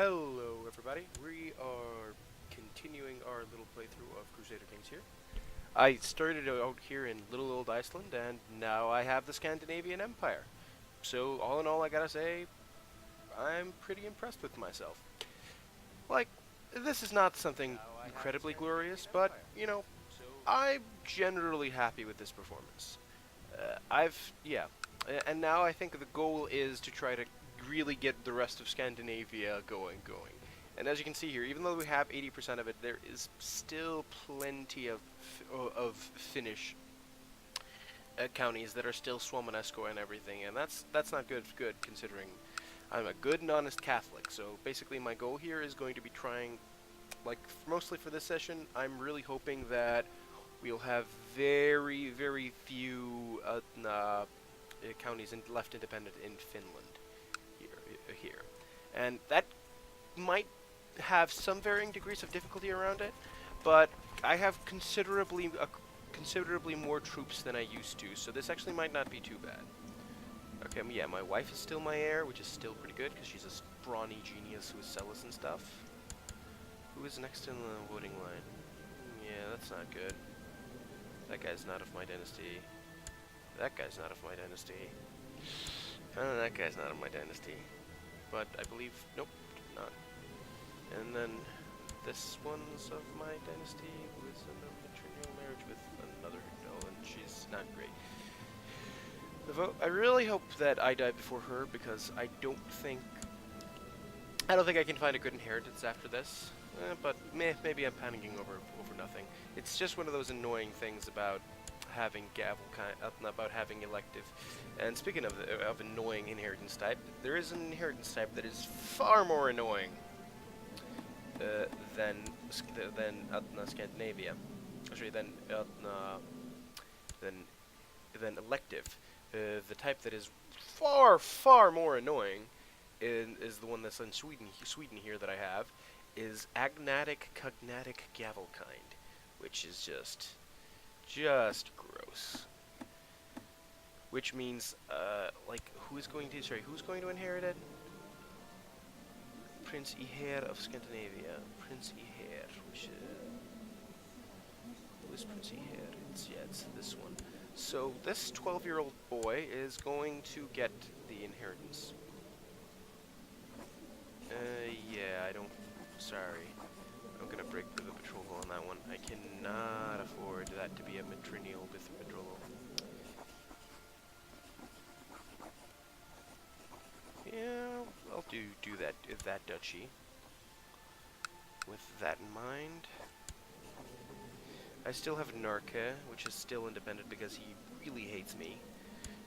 Hello everybody, we are continuing our little playthrough of Crusader Kings here. I started out here in little old Iceland and now I have the Scandinavian Empire. So all in all I gotta say, I'm pretty impressed with myself. Like, this is not something incredibly glorious, but, you know, I'm generally happy with this performance. And now I think the goal is to try to really get the rest of Scandinavia going. And as you can see here, even though we have 80% of it, there is still plenty of Finnish counties that are still Suomenesko and everything, and that's not good considering I'm a good and honest Catholic. So basically, my goal here is going to be trying, like mostly for this session, I'm really hoping that we'll have very few counties left independent in Finland here, and that might have some varying degrees of difficulty around it, but I have considerably more troops than I used to, so this actually might not be too bad. Okay, yeah, my wife is still my heir, which is still pretty good because she's a brawny genius who is zealous and stuff. Who is next in the voting line? Yeah, that's not good. That guy's not of my dynasty. That guy's not of my dynasty. That guy's not of my dynasty. But I believe, nope, not. And then this one's of my dynasty, who is in a matrimonial marriage with another no, and she's not great. The vote. I really hope that I die before her because I don't think I can find a good inheritance after this. But maybe I'm panicking over nothing. It's just one of those annoying things about having about having elective. And speaking of annoying inheritance type, there is an inheritance type that is far more annoying than Scandinavia. Actually, than elective. The type that is far more annoying is the one that's in Sweden here that I have, is agnatic cognatic gavelkind, which is just gross. Which means, like, who's going to inherit it? Prince Iher of Scandinavia. Prince Iher, which who is Prince Iher? It's this one. So this 12-year-old boy is going to get the inheritance. Yeah, sorry. I'm gonna break the betrothal on that one. I cannot afford that to be a matrilineal betrothal. Yeah, I'll do that duchy. With that in mind, I still have Narke, which is still independent because he really hates me.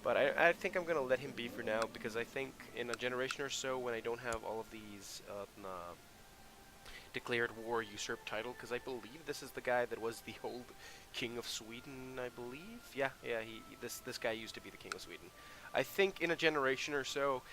But I think I'm gonna let him be for now because I think in a generation or so, when I don't have all of these declared war usurp title, because I believe this is the guy that was the old king of Sweden, I believe. Yeah, this guy used to be the king of Sweden. I think in a generation or so,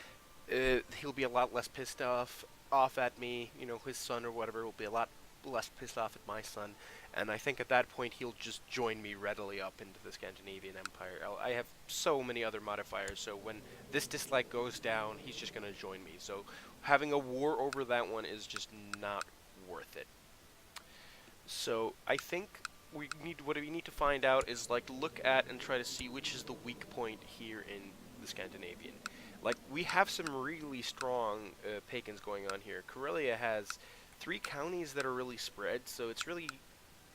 he'll be a lot less pissed off at me. You know, his son or whatever will be a lot less pissed off at my son, and I think at that point he'll just join me readily up into the Scandinavian Empire. I have so many other modifiers, so when this dislike goes down, he's just going to join me. So having a war over that one is just not worth it. So I think what we need to find out is, like, look at and try to see which is the weak point here in the Scandinavian. Like, we have some really strong pagans going on here. Karelia has 3 counties that are really spread, so it's really...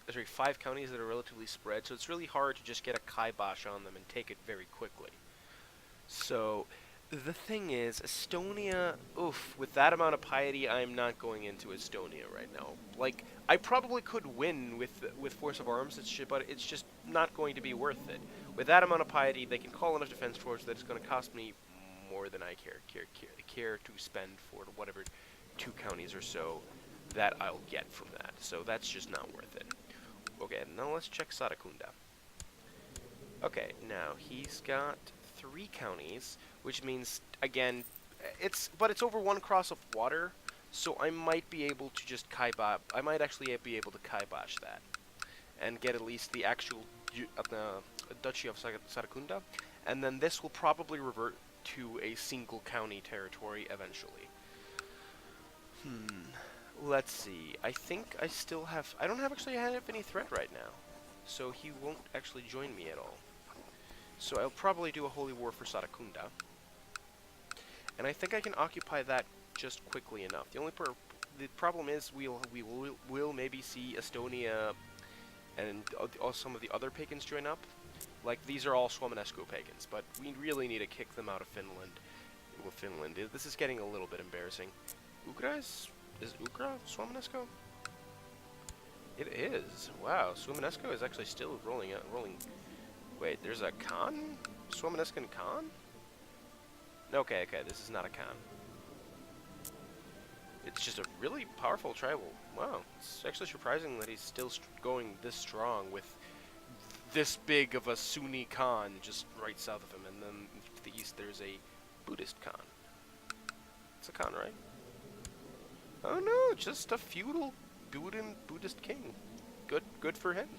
Sorry, 5 counties that are relatively spread, so it's really hard to just get a kibosh on them and take it very quickly. So, the thing is, Estonia, oof, with that amount of piety, I'm not going into Estonia right now. Like, I probably could win with force of arms, but it's just not going to be worth it. With that amount of piety, they can call enough defense force that it's going to cost me more than I care to spend for whatever 2 counties or so that I'll get from that. So that's just not worth it. Okay, now let's check Sarakunda. Okay, now he's got 3 counties, which means, again, it's over 1 cross of water, so I might be able to just I might actually be able to kibosh that and get at least the actual Duchy of Sarakunda, and then this will probably revert to a single county territory eventually. Hmm. Let's see. I think I still have... I don't actually have any threat right now. So he won't actually join me at all. So I'll probably do a holy war for Sarakunda. And I think I can occupy that just quickly enough. The problem is we'll maybe see Estonia and some of the other pagans join up. Like, these are all Suomenesco pagans, but we really need to kick them out of Finland. Well, Finland. This is getting a little bit embarrassing. Ugra is Ugra Suomenesco? It is. Wow, Suomenesco is actually still rolling. Wait, there's a Khan? Suomenescan Khan? Okay, this is not a Khan. It's just a really powerful tribal. Wow, it's actually surprising that he's still going this strong with this big of a Sunni Khan just right south of him, and then to the east there's a Buddhist Khan. It's a Khan, right? Oh no, just a feudal Buddhist king. Good for him.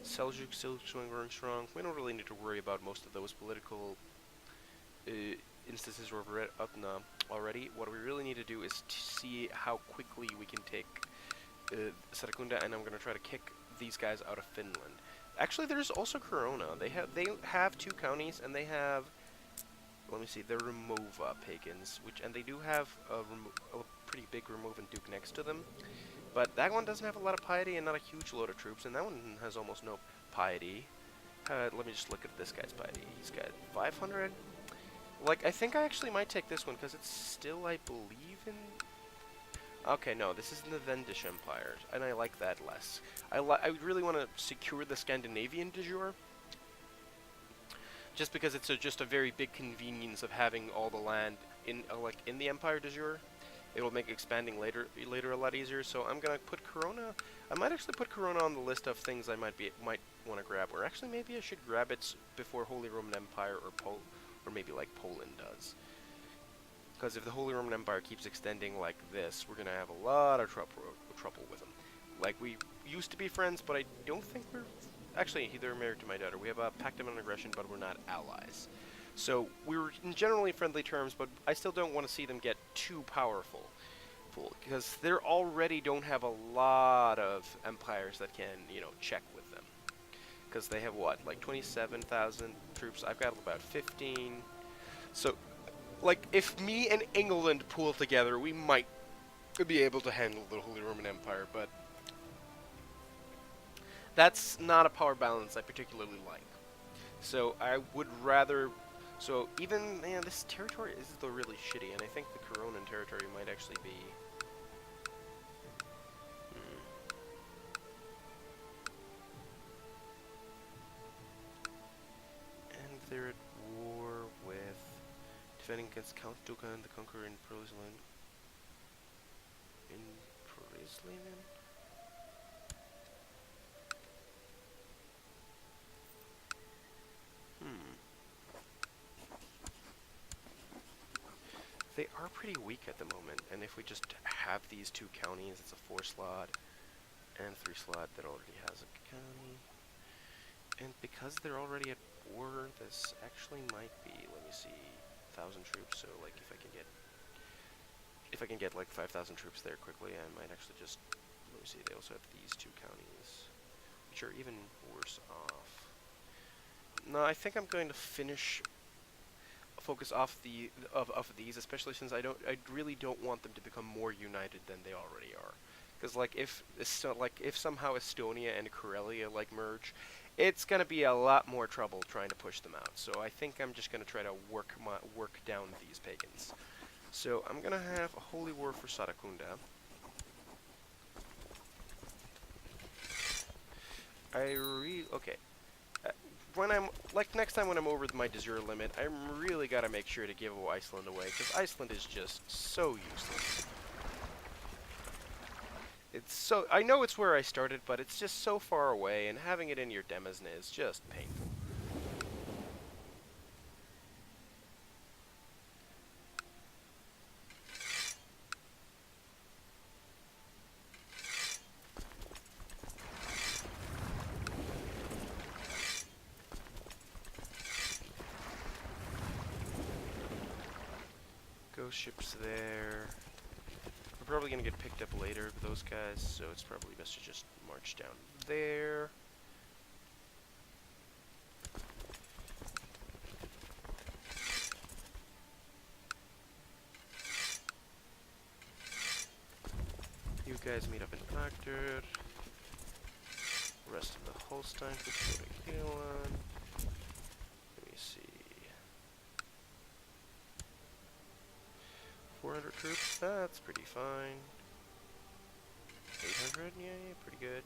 Seljuk still showing very strong. We don't really need to worry about most of those political instances we're up now already. What we really need to do is see how quickly we can take Sarakunda, and I'm going to try to kick these guys out of Finland. Actually, there's also Corona. They have 2 counties, and they have, let me see, they're Remova pagans, and they do have a pretty big Removan Duke next to them. But that one doesn't have a lot of piety and not a huge load of troops, and that one has almost no piety. Let me just look at this guy's piety. He's got 500. Like, I think I actually might take this one, because it's still, I believe in... Okay, no, this is in the Vendish Empire, and I like that less. I really want to secure the Scandinavian de jure, just because it's just a very big convenience of having all the land in the Empire de jure. It'll make expanding later a lot easier. So I'm gonna put Corona. I might actually put Corona on the list of things I might want to grab, or actually maybe I should grab it before Holy Roman Empire or maybe like Poland does. Because if the Holy Roman Empire keeps extending like this, we're gonna have a lot of trouble with them. Like, we used to be friends, but I don't think we're... Actually, they're married to my daughter. We have a pact of non-aggression, but we're not allies. So we're in generally friendly terms, but I still don't want to see them get too powerful. Because they already don't have a lot of empires that can, check with them. Because they have, what, like 27,000 troops? I've got about 15. So... like, if me and England pool together, we might be able to handle the Holy Roman Empire, but that's not a power balance I particularly like. So I would rather... So even, man, this territory is though really shitty, and I think the Coronan territory might actually be... And they're at war with... defending against Count Duka and the Conqueror in Prisland. In Prisland? They are pretty weak at the moment, and if we just have these 2 counties, it's a 4-slot and 3-slot that already has a county. And because they're already at war, this actually might be, let me see, 1,000 troops, so like if I can get like 5,000 troops there quickly, I might actually just, let me see, they also have these 2 counties, which are even worse off. No, I think I'm going to focus off of these, especially since I really don't want them to become more united than they already are. Because like if somehow Estonia and Karelia like merge, it's gonna be a lot more trouble trying to push them out. So I think I'm just gonna try to work down these pagans. So I'm gonna have a holy war for Sarakunda. Okay. When I'm next time when I'm over my de jure limit, I'm really gotta make sure to give Iceland away, because Iceland is just so useless. I know it's where I started, but it's just so far away, and having it in your demesne is just painful. Ships there. probably going to get picked up later with those guys, so it's probably best to just march down there. You guys meet up in Agder. Rest of the Holstein troops go to Heelan. Let me see. 400 troops, that's pretty fine. 800, yeah, pretty good.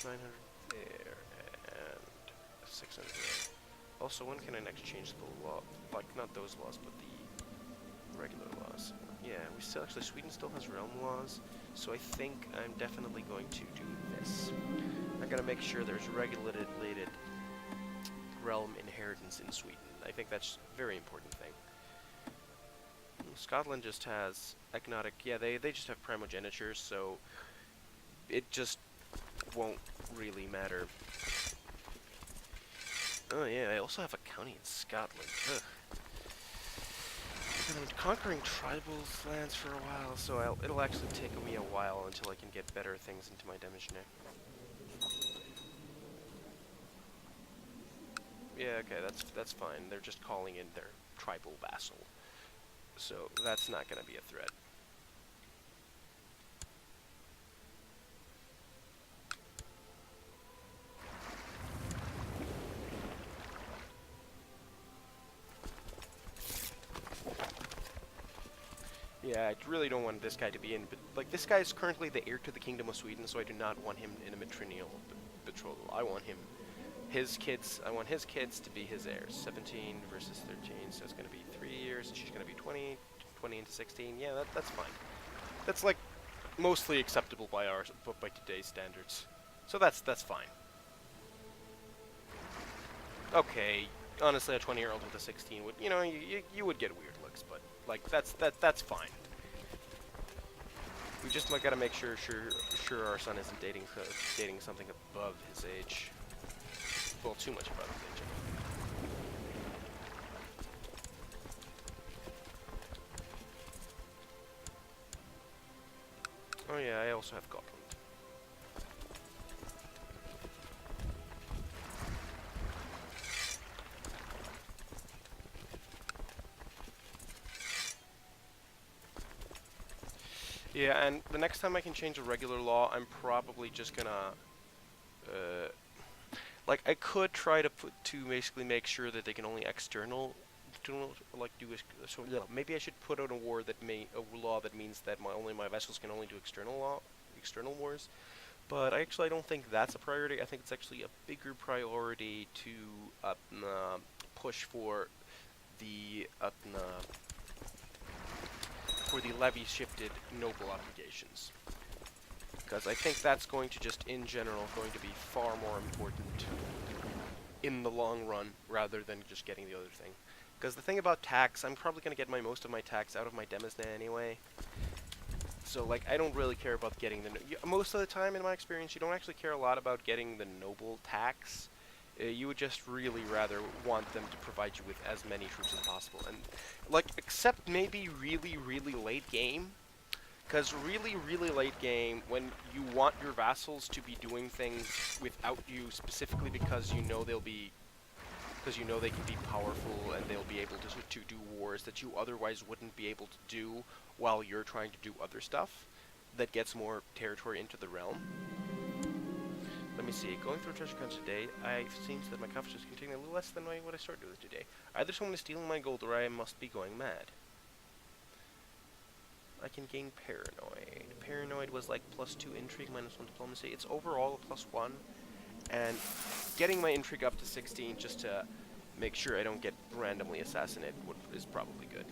900 there, and 600 there. Also, when can I next change the law? Like, not those laws, but the regular laws. Yeah, Sweden still has realm laws, so I think I'm definitely going to do this. I gotta make sure there's regulated realm inheritance in Sweden. I think that's a very important thing. Scotland just has agnotic, yeah, they just have primogenitures, so it just won't really matter. Oh yeah, I also have a county in Scotland. Ugh. I've been conquering tribals lands for a while, so it'll actually take me a while until I can get better things into my Demesne. Yeah, okay, that's fine. They're just calling in their tribal vassal. So that's not going to be a threat. Yeah, I really don't want this guy to be in, but like this guy is currently the heir to the Kingdom of Sweden, so I do not want him in a matrilineal betrothal. I want his kids to be his heirs. 17 versus 13, so it's going to be 3 years, and she's going to be 20 into 16. Yeah, that's fine. That's like mostly acceptable by today's standards. So that's fine. Okay, honestly, a 20-year-old with a 16 would, you would get weird looks, but like that's fine. We just gotta make sure our son isn't dating something above his age. Well, too much above his age. Oh yeah, I also have Gotland. Yeah, and the next time I can change a regular law, I'm probably just gonna, like, I could try to basically make sure that they can only so yeah, maybe I should put out a law that means that only my vessels can only do external wars. But I don't think that's a priority. I think it's actually a bigger priority to push for the levy shifted noble obligations, because I think that's going to just in general going to be far more important in the long run rather than just getting the other thing. Because the thing about tax, I'm probably going to get most of my tax out of my Demesne anyway. So, like, I don't really care about getting most of the time, in my experience, you don't actually care a lot about getting the noble tax. You would just really rather want them to provide you with as many troops as possible. And, like, except maybe really, really late game. Because really, really late game, when you want your vassals to be doing things without you specifically because they can be powerful and they'll be able to do wars that you otherwise wouldn't be able to do while you're trying to do other stuff that gets more territory into the realm. Let me see. Going through treasure counts today, it seems that my confidence is containing a little less than what I started with today. Either someone is stealing my gold or I must be going mad. I can gain paranoid. Paranoid was like +2 intrigue, -1 diplomacy. It's overall a +1. And getting my intrigue up to 16 just to make sure I don't get randomly assassinated is probably good.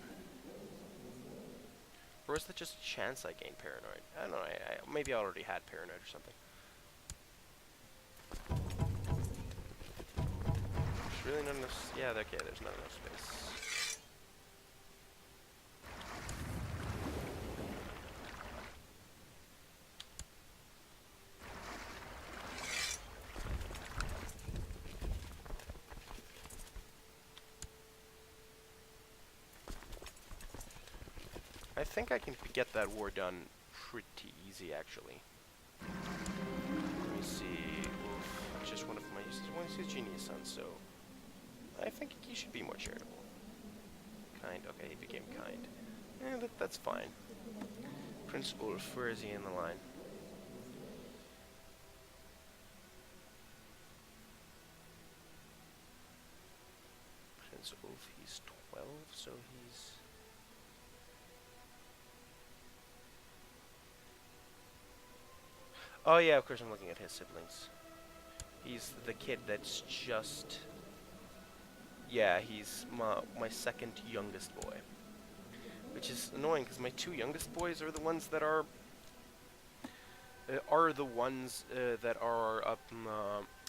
Or is that just a chance I gain paranoid? I don't know. Maybe I already had paranoid or something. There's really not enough. Yeah, okay, there's not enough space. I think I can get that war done pretty easy, actually. Let me see. Oof, just one of my uses. One is his genius son, so I think he should be more charitable. Kind. Okay, he became kind. That's fine. Prince Ulf, where is he in the line? Prince Ulf, he's 12, so he's... Oh yeah, of course I'm looking at his siblings. He's the kid that's just... Yeah, he's my second youngest boy. Which is annoying, because my two youngest boys are the ones that are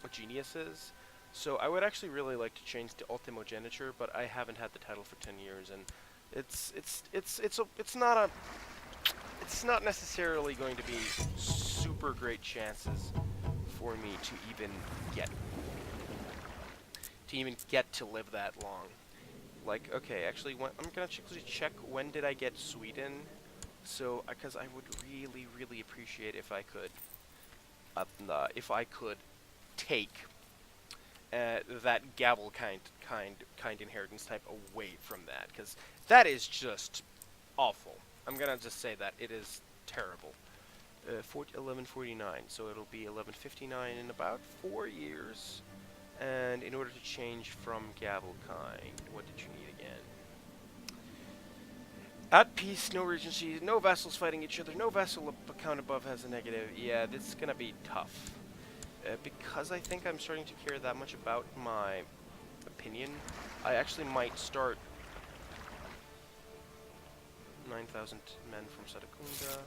geniuses. So I would actually really like to change to ultimogeniture, but I haven't had the title for 10 years, and it's not necessarily going to be super great chances for me to even get to live that long. Like, okay, actually, I'm gonna check when did I get Sweden. So, because I would really, really appreciate if I could take that gavel kind inheritance type away from that, because that is just awful. I'm gonna just say that it is terrible. 1149, so it'll be 1159 in about 4 years. And in order to change from gavel kind, what did you need again? At peace, no regency, no vassals fighting each other, no vassal account above has a negative. Yeah, this is gonna be tough. Because I think I'm starting to care that much about my opinion, I actually might start 9,000 men from Sadakunda.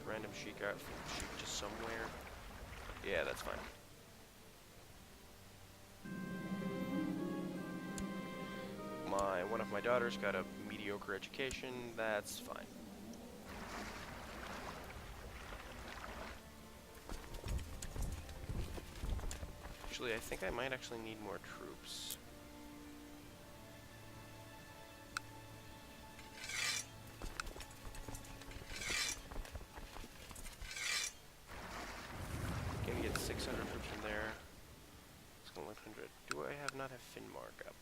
Random sheik out from sheik just somewhere. Yeah, that's fine. One of my daughters got a mediocre education. That's fine. Actually, I think I might actually need more troops. Can we get 600 troops from there? It's gonna look 100. Do I not have Finnmark up?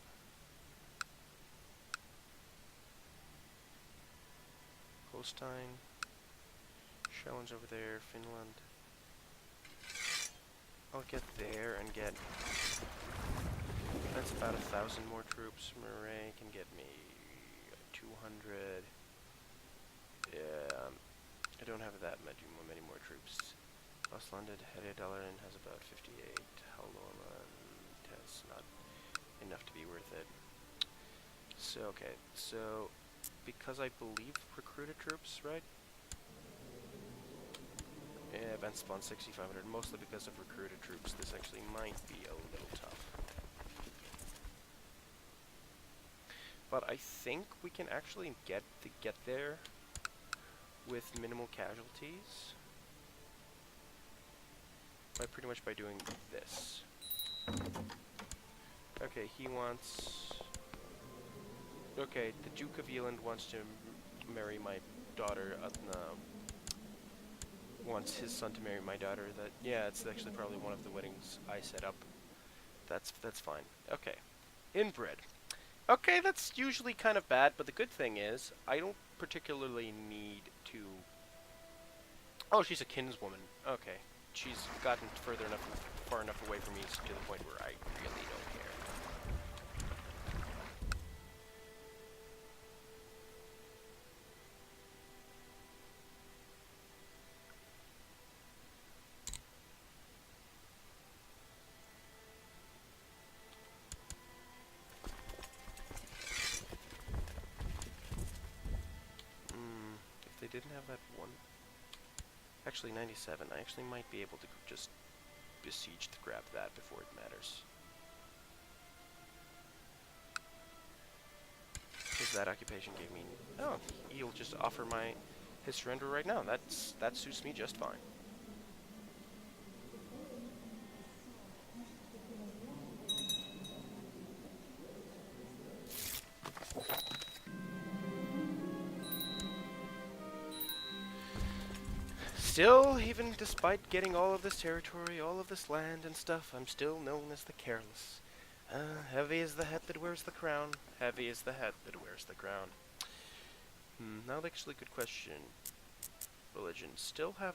Holstein. Schellen's over there. Finland. I'll get there and get... That's about 1,000 more troops. Murray can get me 200. Yeah, I don't have that many more troops. Ostlandet, Herjedalen has about 58. Halloland has not enough to be worth it. So, okay, so... Because I believe recruited troops, right? Yeah, event spawn 6,500, mostly because of recruited troops. This actually might be a little tough. But I think we can actually get there with minimal casualties pretty much by doing this. Okay, he wants... Okay, the Duke of Yeland wants to marry my daughter. Wants his son to marry my daughter. Yeah, it's actually probably one of the weddings I set up. That's fine. Okay, inbred. Okay, that's usually kind of bad, but the good thing is I don't particularly need to. Oh, she's a kinswoman. Okay, she's gotten far enough away from me to the point where I really don't care. Didn't have that one. Actually, 97. I actually might be able to just besiege to grab that before it matters. Because that occupation gave me... Oh, he'll just offer his surrender right now. That suits me just fine. Still, even despite getting all of this territory, all of this land and stuff, I'm still known as the Careless. Heavy is the head that wears the crown. Heavy is the head that wears the crown. Now, actually, good question. Religion. Still have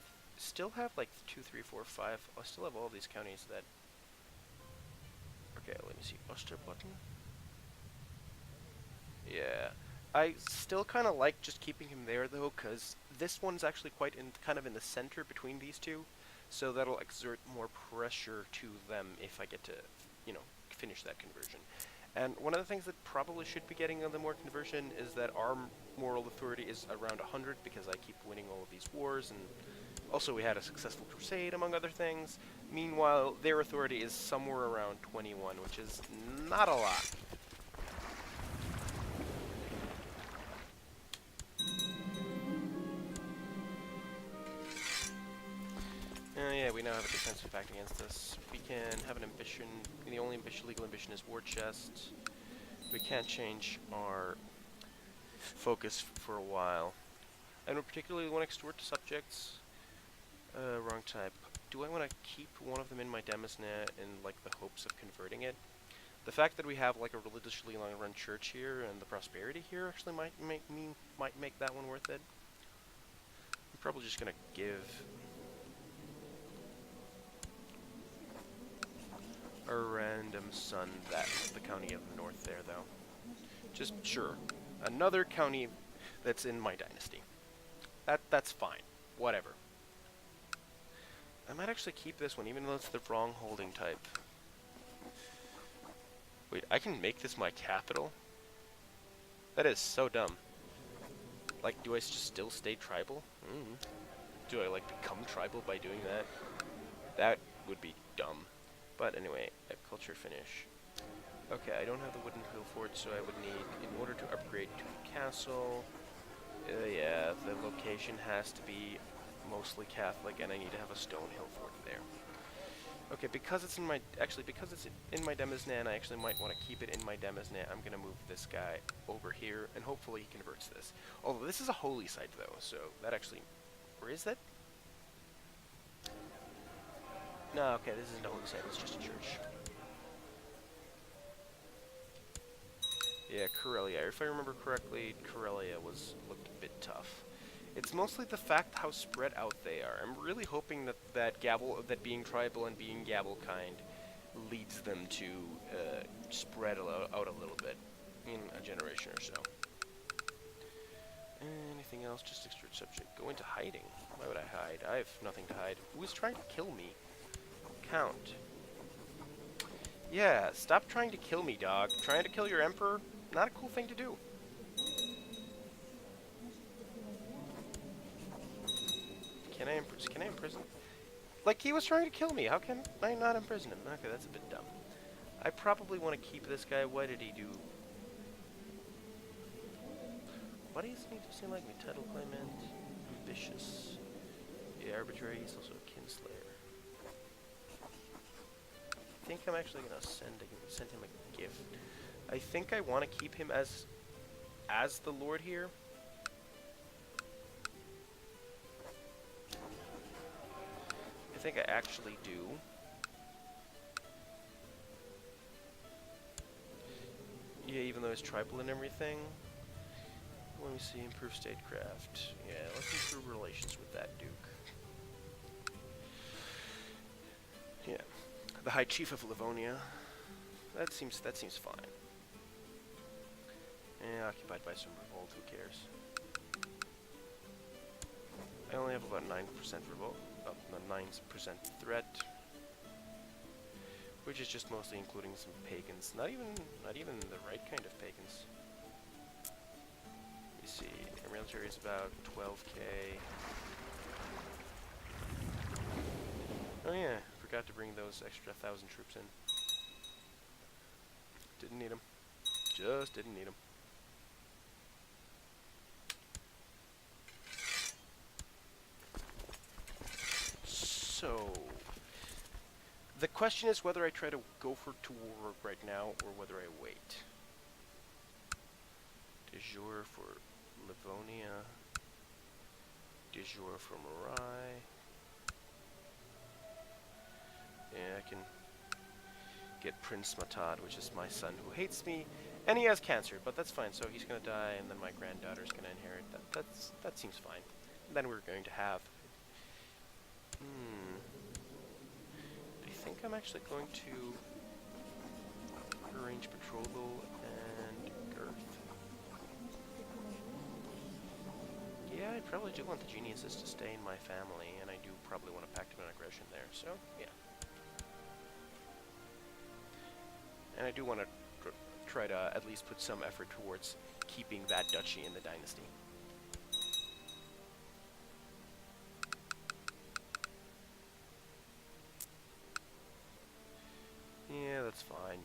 like 2, 3, 4, 5. I still have all these counties that. Okay, let me see. Osterbotten. Yeah, I still kind of like just keeping him there though, because this one's actually quite kind of in the center between these two, so that'll exert more pressure to them if I get to, finish that conversion. And one of the things that probably should be getting on the more conversion is that our moral authority is around 100 because I keep winning all of these wars, and also we had a successful crusade among other things. Meanwhile, their authority is somewhere around 21, which is not a lot. Yeah, we now have a defensive fact against us. We can have an ambition. The only legal ambition is war chest. We can't change our focus for a while. I don't particularly want to extort subjects. Wrong type. Do I want to keep one of them in my demosne in like the hopes of converting it? The fact that we have like a religiously long-run church here and the prosperity here actually might make that one worth it. I'm probably just gonna give a random son that's the county of the north there, though. Just sure, another county that's in my dynasty. That's fine. Whatever. I might actually keep this one, even though it's the wrong holding type. Wait, I can make this my capital? That is so dumb. Like, do I just still stay tribal? Do I, like, become tribal by doing that? That would be dumb. But anyway, a culture finish. Okay, I don't have the wooden hill fort, so I would need, in order to upgrade to castle, yeah, the location has to be mostly Catholic, and I need to have a stone hill fort there. Okay, because it's in my demosne, and I actually might want to keep it in my demosne, I'm gonna move this guy over here, and hopefully he converts this. Although this is a holy site, though, so that actually, where is that? No, okay, this isn't a holy site, it's just a church. Yeah, Karelia. If I remember correctly, Karelia looked a bit tough. It's mostly the fact how spread out they are. I'm really hoping that being tribal and being Gabble kind leads them to spread out a little bit in a generation or so. Anything else? Just extort subject. Go into hiding. Why would I hide? I have nothing to hide. Who is trying to kill me? Count. Yeah, stop trying to kill me, dog. Trying to kill your emperor? Not a cool thing to do. Can I imprison? Like, he was trying to kill me. How can I not imprison him? Okay, that's a bit dumb. I probably want to keep this guy. What did he do? What does he need to seem like me? Title claimant. Ambitious. Yeah, arbitrary. He's also a kinslayer. I think I'm actually going to send him a gift. I think I want to keep him as the lord here. I think I actually do. Yeah, even though it's tribal and everything. Let me see, improve statecraft. Yeah, let's improve relations with that duke. Yeah. The High Chief of Livonia. That seems fine. Yeah, occupied by some revolt, who cares? I only have about 9% revolt, 9% threat, which is just mostly including some pagans. Not even the right kind of pagans. Let me see. Our military is about 12k. Oh yeah, forgot to bring those extra 1,000 troops in. Didn't need them. Just didn't need them. So, the question is whether I try to go to war right now or whether I wait. De jure for Livonia. de jure for Marai. Yeah, I can get Prince Matad, which is my son who hates me, and he has cancer, but that's fine. So he's gonna die, and then my granddaughter's gonna inherit that. That seems fine. And then we're going to have. I think I'm actually going to arrange betrothal and girth. Yeah, I probably do want the geniuses to stay in my family, and I do probably want a pact of non-aggression there. So yeah. And I do want to try to at least put some effort towards keeping that duchy in the dynasty. Yeah, that's fine.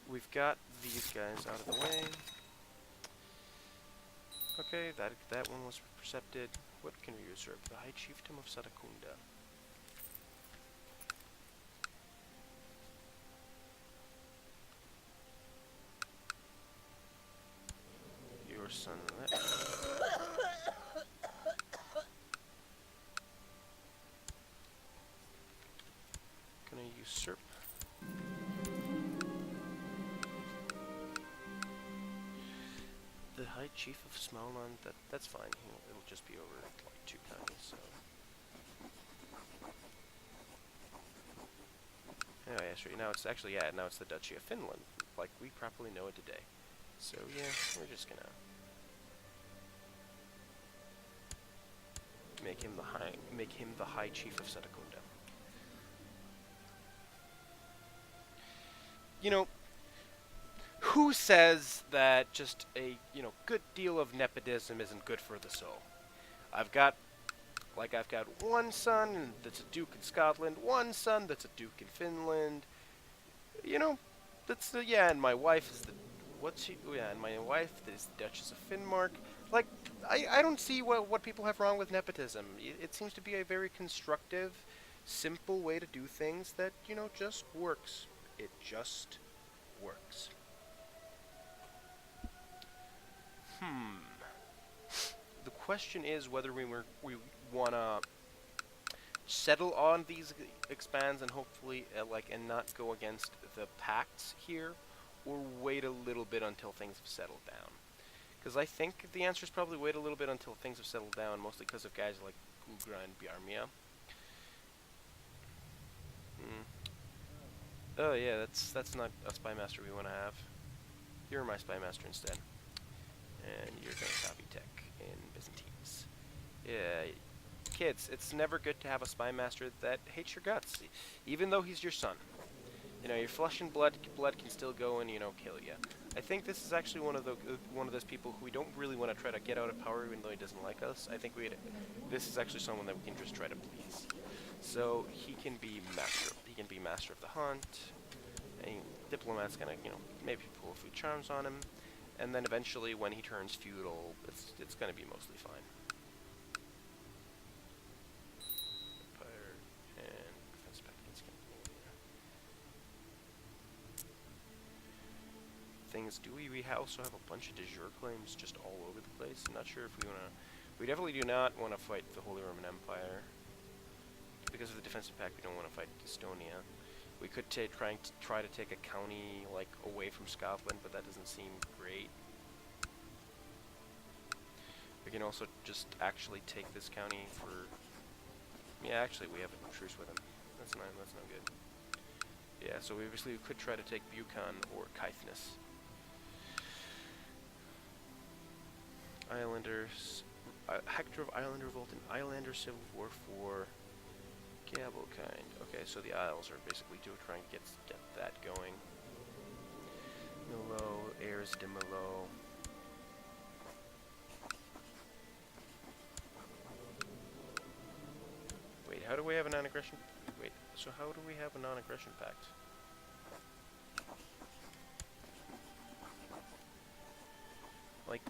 We've got these guys out of the way. Okay, that one was percepted. What can we usurp? The High Chiefdom of Satakunda. Your son. Gonna usurp. The High Chief of Smalland. That's fine. It'll just be over like 2 counties. So. Oh yeah, sure. Now it's actually now it's the Duchy of Finland, like we properly know it today. So yeah, we're just gonna make him the High Chief of Satakunda. You know, who says that just a good deal of nepotism isn't good for the soul? I've got one son that's a duke in Scotland, one son that's a duke in Finland. That's and my wife is and my wife is the Duchess of Finnmark. Like, I don't see what people have wrong with nepotism. It seems to be a very constructive, simple way to do things that, just works. It just works. The question is whether we want to settle on these expands and hopefully and not go against the pacts here, or wait a little bit until things have settled down. Because I think the answer is probably wait a little bit until things have settled down, mostly because of guys like Ugra and Bjarmia. Oh yeah, that's not a spy master we want to have. You're my spy master instead. And you're going to copy tech in Byzantines. Yeah, kids, it's never good to have a spy master that hates your guts, even though he's your son. Your flesh and blood can still go and kill you. I think this is actually one of those people who we don't really want to try to get out of power, even though he doesn't like us. I think this is actually someone that we can just try to please. So he can be master of the hunt. And diplomat's gonna maybe pull a few charms on him, and then eventually when he turns feudal, it's gonna be mostly fine. Empire and defense pact against Scandinavia. Do we also have a bunch of de jure claims just all over the place? I'm not sure if we wanna. We definitely do not want to fight the Holy Roman Empire. Because of the defensive pact, we don't want to fight Estonia. We could try to take a county away from Scotland, but that doesn't seem great. We can also just actually take this county for. Yeah, actually, we have a truce with him. That's not good. Yeah, so we could try to take Buchan or Caithness. Islanders, Hector of Island Revolt and Islander Civil War for Gavelkind. Okay, so the Isles are basically trying to get that going. Milo, heirs de Milo. Wait, how do we have a non-aggression? Wait, so how do we have a non-aggression pact?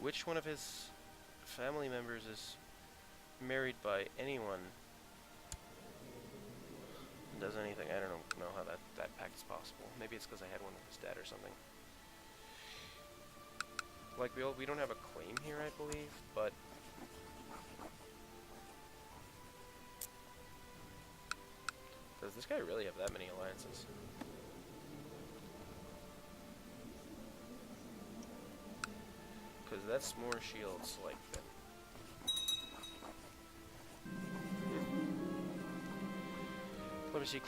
Which one of his family members is married by anyone? does anything. I don't know how that pact is possible. Maybe it's because I had one with his dad or something. Like, we don't have a claim here, I believe, but... Does this guy really have that many alliances? Because that's more shields, like, that. Let me see,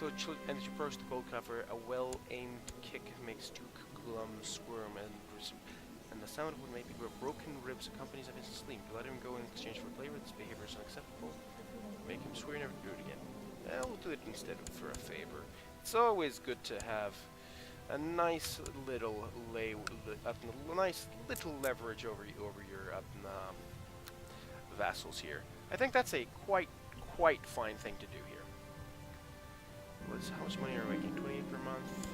and as you approach the gold cover, a well-aimed kick makes Duke Glum squirm, and the sound would make broken ribs accompanies of his sleep. Let him go in exchange for flavor. This behavior is unacceptable. Make him swear never to do it again. We'll do it instead for a favor. It's always good to have a nice little nice little leverage over your vassals here. I think that's a quite fine thing to do here. How much money are we making? 28 per month.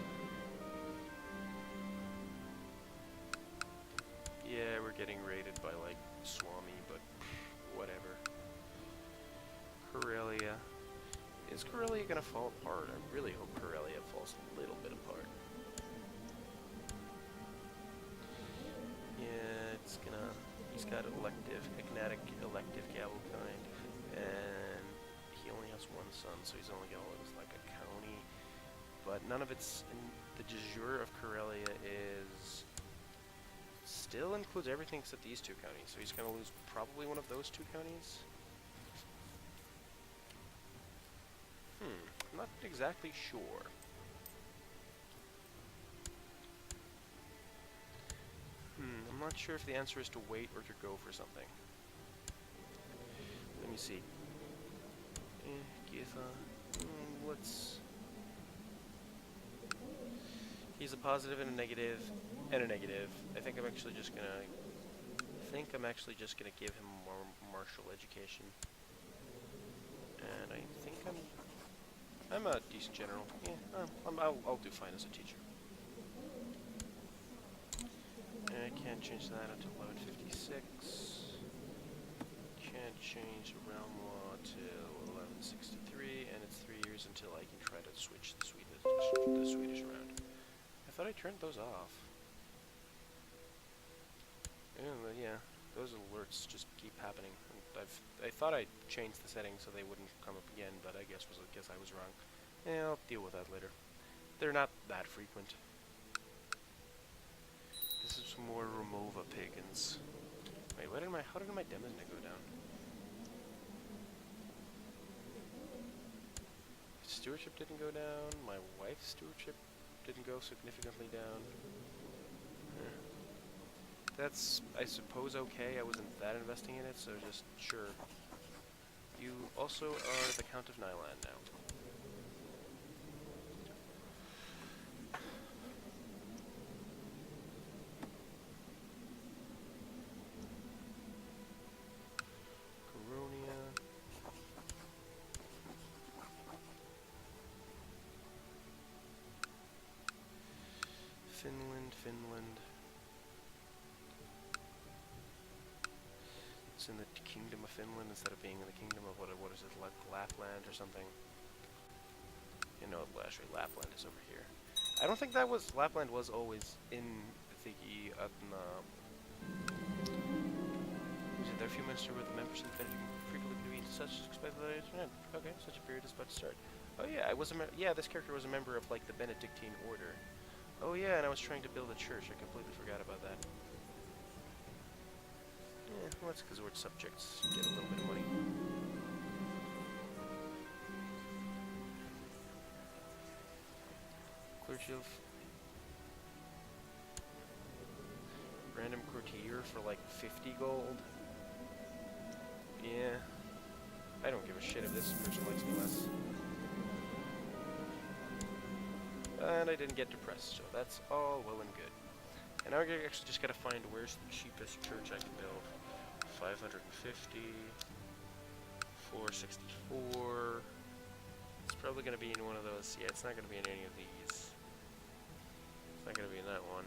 Yeah, we're getting raided by like Swami, but whatever. Karelia. Is Karelia gonna fall apart? I really hope Karelia falls a little bit apart. Yeah, it's gonna. He's got Ignatic elective Gavelkind, and he only has one son, so he's only got all of his like a county. But none of it's the de jure of Karelia is still includes everything except these two counties, so he's gonna lose probably one of those two counties. I'm not exactly sure. I'm not sure if the answer is to wait or to go for something. Let me see. Let's... He's a positive and a negative, and a negative. I think I'm actually just gonna give him more martial education. And I think I'm a decent general. Yeah, I'll do fine as a teacher. And I can't change that until 1156. Can't change the realm law till 1163, and it's 3 years until I can try to switch the Swedish around. I thought I turned those off. Yeah, those alerts just keep happening. I thought I changed the settings so they wouldn't come up again, but I guess I was wrong. Yeah, I'll deal with that later. They're not that frequent. This is more Remova pagans. Wait, how did my Demosne go down? Stewardship didn't go down. My wife's stewardship didn't go significantly down. That's, I suppose, okay. I wasn't that investing in it, so just sure. You also are the Count of Nyland now. Coronia. Finland. It's in the Kingdom of Finland instead of being in the Kingdom of what is it, like Lapland or something? You know, actually Lapland is over here. I don't think Lapland was always in the there are a few ministers where the members of the Benedict frequently convene such expected that okay, such a period is about to start. Oh yeah, this character was a member of like the Benedictine order. Oh yeah, and I was trying to build a church. I completely forgot about that. Yeah, well, that's because we're subjects. Get a little bit of money. Clergy of random courtier for like 50 gold. Yeah, I don't give a shit if this person likes me less. And I didn't get depressed, so that's all well and good. And now I actually just gotta find where's the cheapest church I can build. 550, 464. It's probably gonna be in one of those. Yeah, it's not gonna be in any of these. It's not gonna be in that one.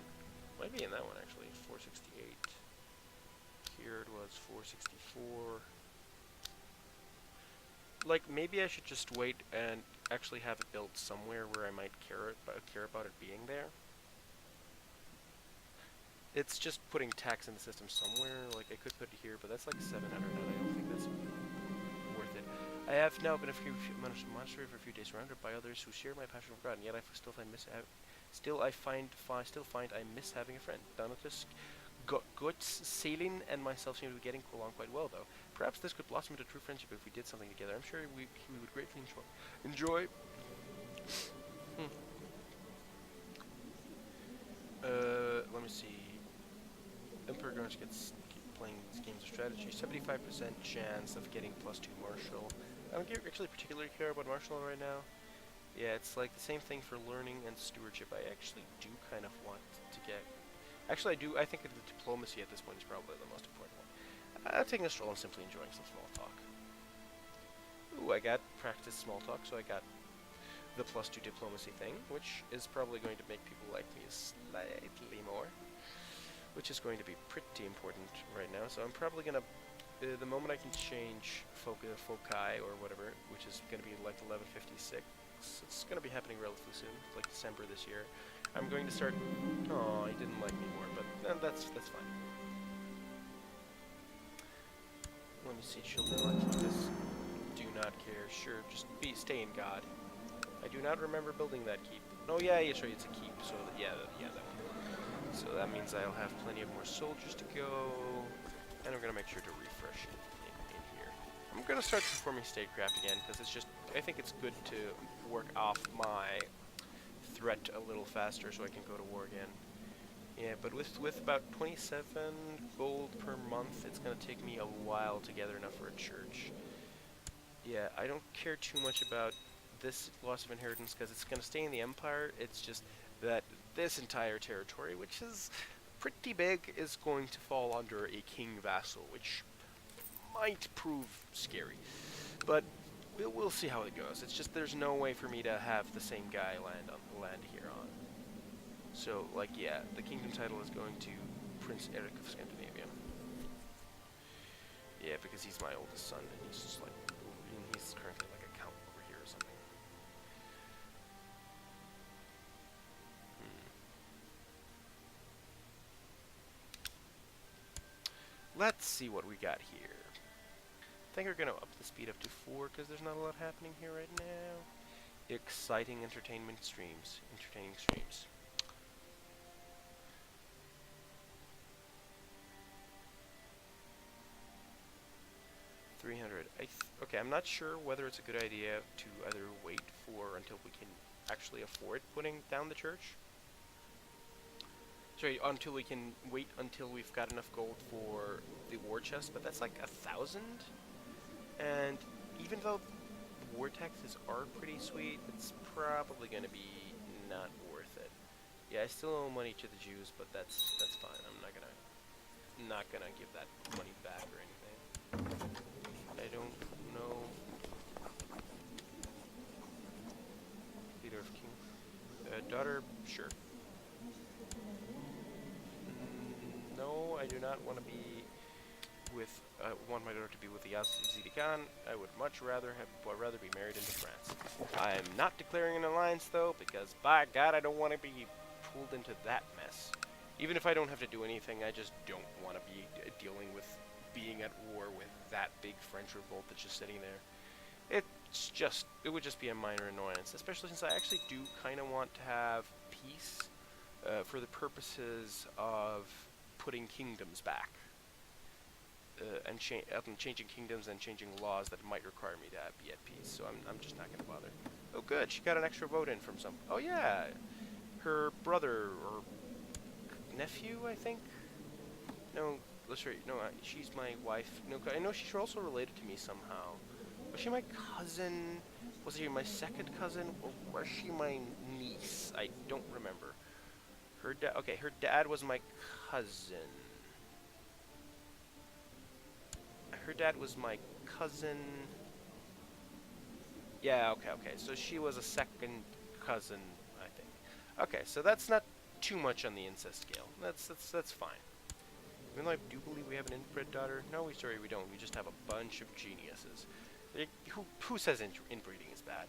Might be in that one actually. 468. Here it was 464. like, maybe I should just wait and actually have it built somewhere where I might care about it being there. It's just putting tax in the system somewhere. Like, I could put it here, but that's like 700, and I don't think that's worth it. I have now been a few monastery for a few days, surrounded by others who share my passion for God, and yet I still find I miss having a friend. Donatus, Guts, Salin, and myself seem to be getting along quite well, though. Perhaps this could blossom into true friendship if we did something together. I'm sure we would greatly enjoy. Let me see. Emperor going to keep playing these games of strategy. 75% chance of getting +2 martial. I don't actually particularly care about martial right now. Yeah, it's like the same thing for learning and stewardship. I actually do kind of want to get... Actually, I do. I think the diplomacy at this point is probably the most important one. I'm taking a stroll and simply enjoying some small talk. Ooh, I got practice small talk, so I got the +2 diplomacy thing, which is probably going to make people like me slightly more, which is going to be pretty important right now. So I'm probably going to, the moment I can change foci or whatever, which is going to be like 1156, it's going to be happening relatively soon, like December this year. I'm going to start, oh, he didn't like me more, but that's fine. Let me see, children, like this. Do not care, sure, just stay in God. I do not remember building that keep. Oh yeah, yes, right, it's a keep, so yeah, that one. So that means I'll have plenty of more soldiers to go, and I'm going to make sure to refresh it in here. I'm going to start performing statecraft again, because it's just, I think it's good to work off my threat a little faster so I can go to war again. Yeah, but with about 27 gold per month, it's going to take me a while to gather enough for a church. Yeah, I don't care too much about this loss of inheritance because it's going to stay in the Empire. It's just that this entire territory, which is pretty big, is going to fall under a king vassal, which might prove scary. But we'll see how it goes. It's just there's no way for me to have the same guy land here on. So, like, yeah, the kingdom title is going to Prince Eric of Scandinavia. Yeah, because he's my oldest son, and he's just like, he's currently like a count over here or something. Let's see what we got here. I think we're going to up the speed up to 4 because there's not a lot happening here right now. Exciting entertaining streams. 300. Okay, I'm not sure whether it's a good idea to either wait for until we can actually afford putting down the church. Sorry, until we can wait until we've got enough gold for the war chest, but that's like 1,000. And even though the war taxes are pretty sweet, it's probably going to be not worth it. Yeah, I still owe money to the Jews, but that's fine. I'm not gonna give that money back or anything. I don't know. Leader of King. Daughter, sure. No, I do not want to be with. I want my daughter to be with the Yazidi Khan. I would much rather be married into France. I'm not declaring an alliance though, because by God, I don't want to be pulled into that mess. Even if I don't have to do anything, I just don't want to be dealing with being at war with that big French revolt that's just sitting there. It would just be a minor annoyance, especially since I actually do kind of want to have peace for the purposes of putting kingdoms back. And changing kingdoms and changing laws that might require me to be at peace, so I'm just not going to bother. Oh good, she got an extra vote in from some... Oh yeah! Her brother, or nephew, I think? No, let's right, no, she's my wife. No, I know she's also related to me somehow. Was she my cousin? Was she my second cousin? Or was she my niece? I don't remember. Her dad, okay, her dad was my cousin. Her dad was my cousin. Yeah, okay. So she was a second cousin, I think. Okay, so that's not too much on the incest scale. That's fine. Even though I do believe we have an inbred daughter. No, we don't. We just have a bunch of geniuses. Who says inbreeding is bad?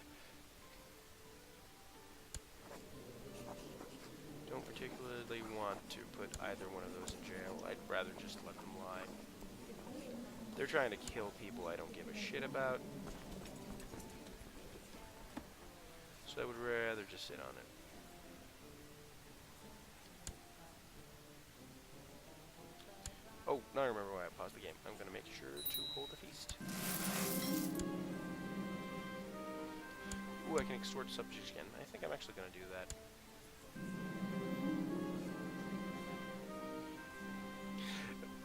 Don't particularly want to put either one of those in jail. I'd rather just let them lie. They're trying to kill people I don't give a shit about. So I would rather just sit on it. Oh, now I remember why I paused the game. I'm going to make sure to hold the feast. Ooh, I can extort subjects again. I think I'm actually going to do that.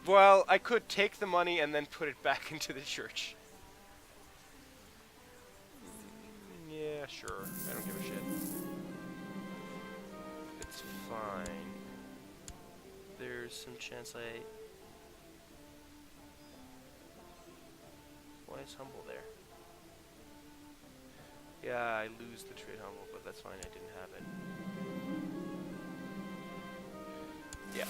Well, I could take the money and then put it back into the church. Yeah, sure. I don't give a shit. It's fine. There's some chance I... Why is humble there? Yeah, I lose the trade humble, but that's fine. I didn't have it. Yeah.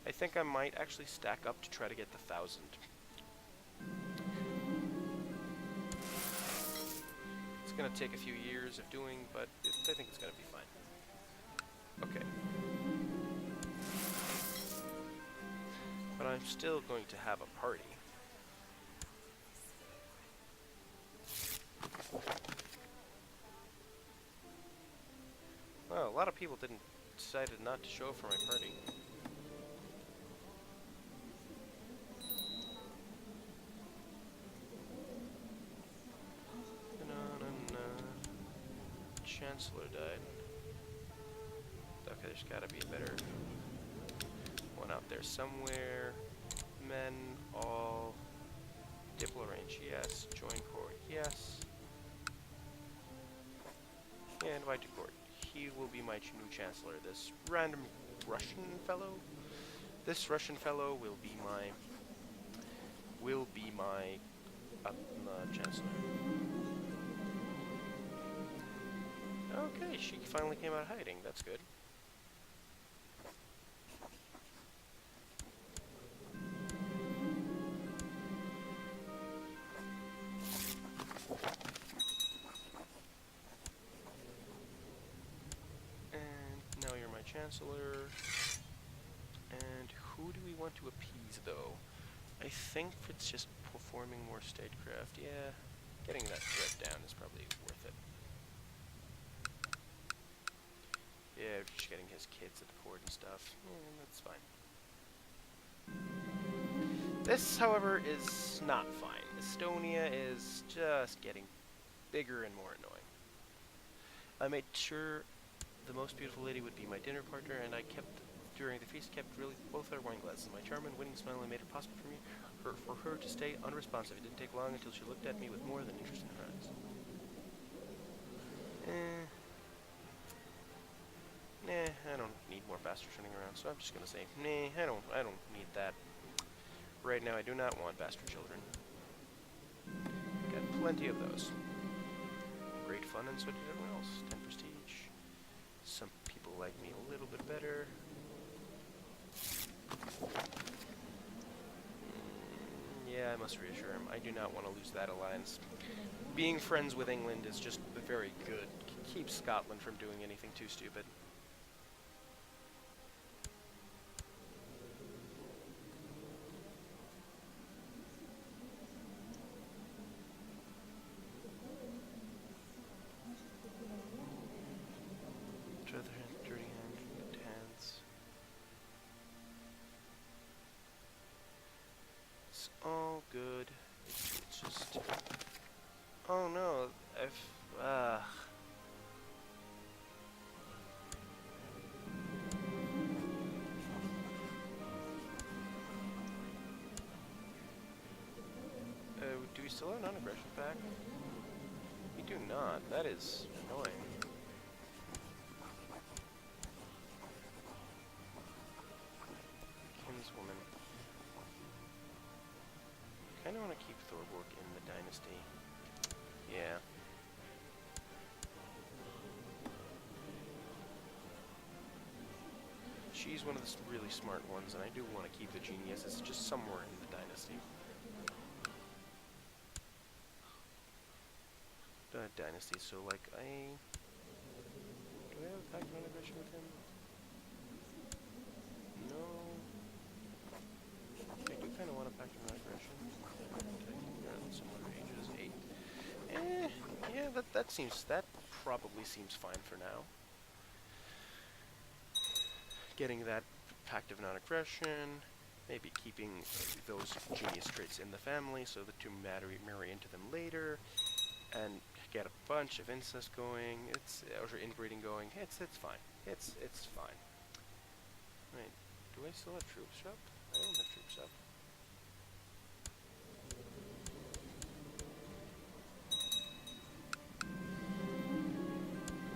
I think I might actually stack up to try to get the 1,000. It's gonna take a few years of doing, but I think it's gonna be fine. Okay. But I'm still going to have a party. Well, a lot of people decided not to show up for my party. Chancellor died. Okay, there's gotta be a better one out there somewhere. Men, all. Diplo range, yes. Join court, yes. Yeah, invite to court. He will be my new chancellor. This random Russian fellow? This Russian fellow will be my chancellor. Okay, she finally came out of hiding. That's good. And now you're my chancellor. And who do we want to appease, though? I think it's just performing more statecraft. Yeah, getting that threat down is probably worth it. Yeah, just getting his kids at the court and stuff. Yeah, that's fine. This, however, is not fine. Estonia is just getting bigger and more annoying. I made sure the most beautiful lady would be my dinner partner, and I kept, during the feast, really both our wine glasses. My charm and winning smile made it possible for her to stay unresponsive. It didn't take long until she looked at me with more than interest in her eyes. I don't need more bastards running around, so I'm just gonna say, I don't need that. Right now, I do not want bastard children. Got plenty of those. Great fun, and so did everyone else. 10 prestige. Some people like me a little bit better. Yeah, I must reassure him. I do not want to lose that alliance. Being friends with England is just very good. Keeps Scotland from doing anything too stupid. Dirty hands. It's all good. It's just... Oh no, do we still have an aggression pack? We do not. That is annoying. Kinswoman. I kinda wanna keep Thorborg in the dynasty. Yeah. She's one of the really smart ones, and I do want to keep the genius. It's just somewhere in the dynasty. dynasty, so like do I have a pact of non-aggression with him? No. I do kind of want a pact of non-aggression. You're on similar ages, 8. Yeah, that probably seems fine for now. Getting that pact of non-aggression, maybe keeping those genius traits in the family so the two marry into them later, and get a bunch of incest going. Or inbreeding going. It's fine. It's fine. Right. Do I still have troops up? I don't have troops up.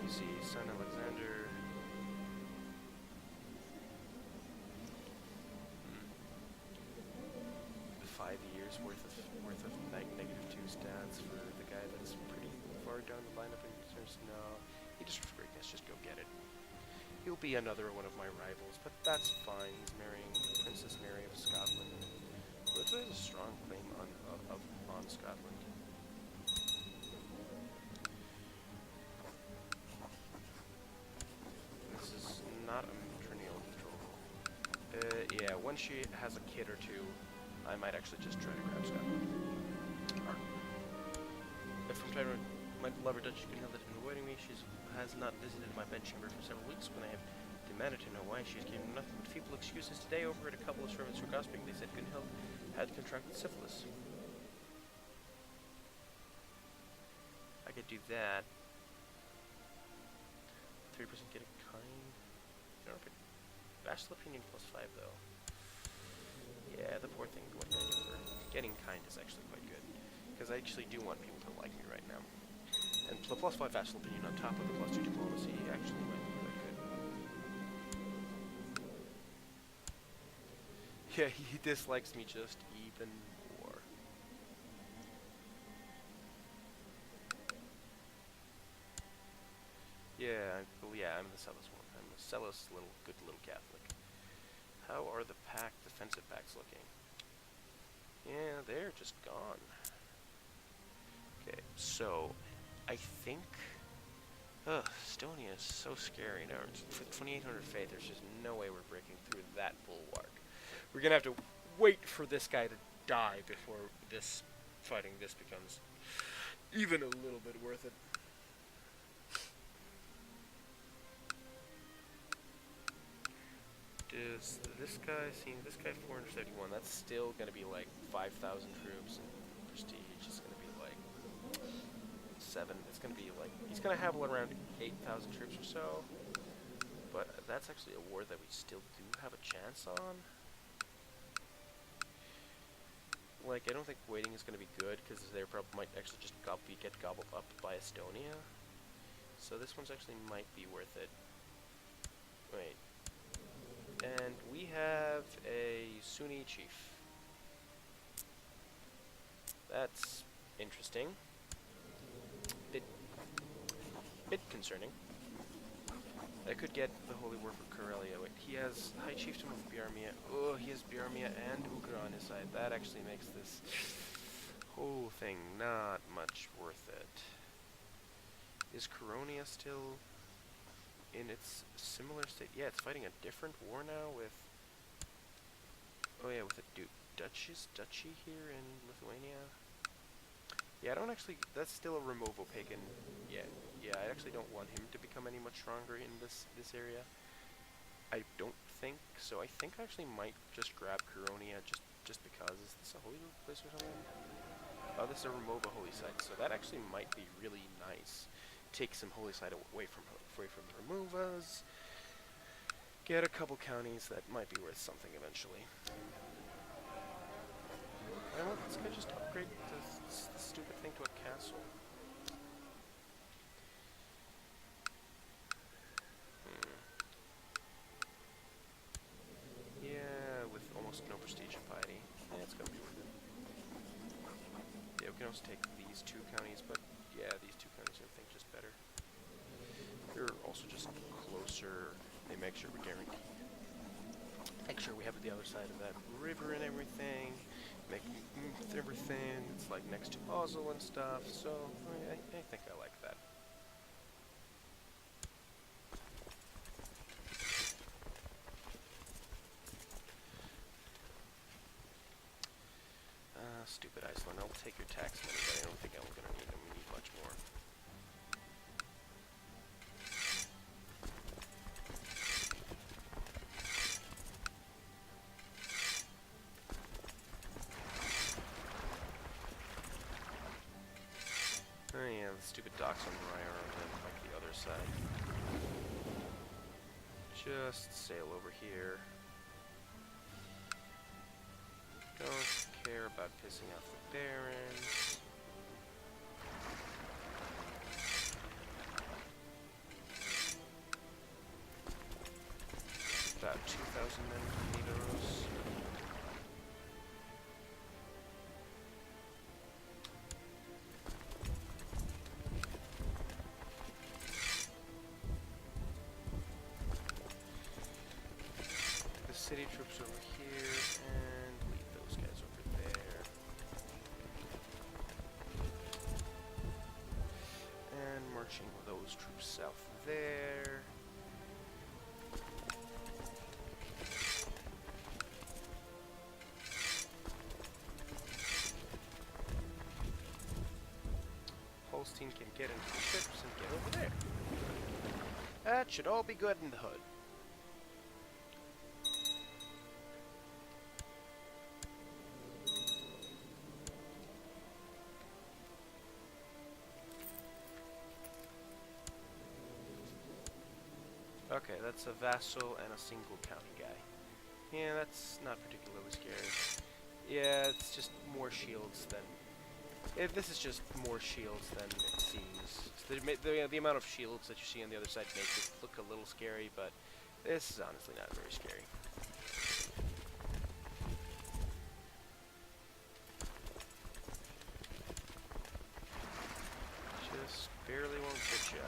You see, son Alexander. 5 years worth of -2 stats for the guy that's pretty far down the lineup in terms. No, he deserves greatness. Just go get it. He'll be another one of my rivals, but that's fine. He's marrying Princess Mary of Scotland, who has a strong claim on Scotland. This is not a matrilineal betrothal. Yeah, once she has a kid or two, I might actually just try to grab Scotland. If from time to time, my lover Duchess Gunhild has been avoiding me. She has not visited my bedchamber for several weeks. When I have demanded to know why, she has given nothing but feeble excuses. Today, overheard a couple of servants were gossiping. They said Gunhild had contracted syphilis. I could do that. 3% get a kind. No, but bachelor opinion +5 though. Yeah, the poor thing. What can I do for her? Getting kind is actually quite good, because I actually do want people to like me right now. And the +5 vassal opinion on top of the +2 diplomacy actually might be quite good. Yeah, he dislikes me just even more. Yeah, I'm the zealous one. I'm a zealous good little Catholic. How are the defensive packs looking? Yeah, they're just gone. Okay, so I think Estonia is so scary now. For 2800 faith, there's just no way we're breaking through that bulwark. We're gonna have to wait for this guy to die before this becomes even a little bit worth it. Is this guy 471? That's still gonna be like 5,000 troops, and prestige is gonna be like 7. It's gonna be like, he's gonna have around 8,000 troops or so. But that's actually a war that we still do have a chance on. Like, I don't think waiting is gonna be good, because they probably might actually just get gobbled up by Estonia. So this one's actually might be worth it. Wait. And we have a Sunni chief. That's interesting. Bit concerning. I could get the Holy War for Karelia. Wait, he has High Chieftain of Biarmia. Oh, he has Biarmia and Ugra on his side. That actually makes this whole thing not much worth it. Is Koronia still in its similar state? Yeah, it's fighting a different war now with... Oh yeah, with a duchy here in Lithuania. Yeah, I don't actually... That's still a removal pagan. Yeah, I actually don't want him to become any much stronger in this area. I don't think so. I think I actually might just grab Koronia just because. Is this a holy place or something? Oh, this is a Remova holy site, so that actually might be really nice. Take some holy site away from the Removas. Get a couple counties that might be worth something eventually. Why won't this guy just upgrade this stupid thing to a castle? Yeah, with almost no prestige and piety. Yeah, it's gonna be worth it. Yeah, we can also take these 2 counties, but yeah, these 2 counties I think just better. They're also just closer. They make sure we're guaranteed. Make sure we have the other side of that river and everything. making everything. It's like next to Basel and stuff, so I think I like that. Stupid Iceland. I'll take your tax money, but I don't think I'm gonna need them. We need much more. Oh yeah, the stupid docks on Rye are on like the other side. Just sail over here. Don't care about pissing off the barons. About 2,000 men from Nidaros. The city troops over here, and leave those guys over there. And marching those troops south there. Holstein can get into the ships and get over there. That should all be good in the hood. Okay, that's a vassal and a single county guy. Yeah, that's not particularly scary. Yeah, it's just more shields than... this is just more shields than it seems. So the amount of shields that you see on the other side makes it look a little scary, but this is honestly not very scary. Just barely won't get ya.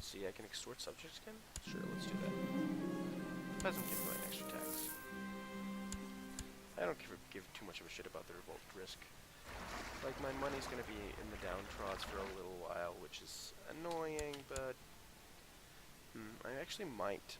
See, I can extort subjects again? Sure, let's do that. Peasant can collect extra tax. I don't give too much of a shit about the revolt risk. Like, my money's gonna be in the downtrods for a little while, which is annoying, but... I actually might.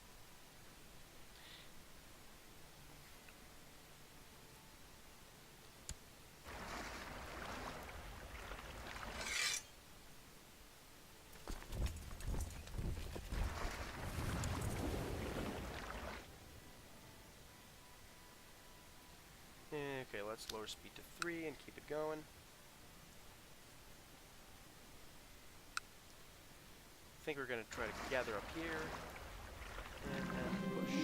Okay, let's lower speed to 3 and keep it going. I think we're going to try to gather up here and then push.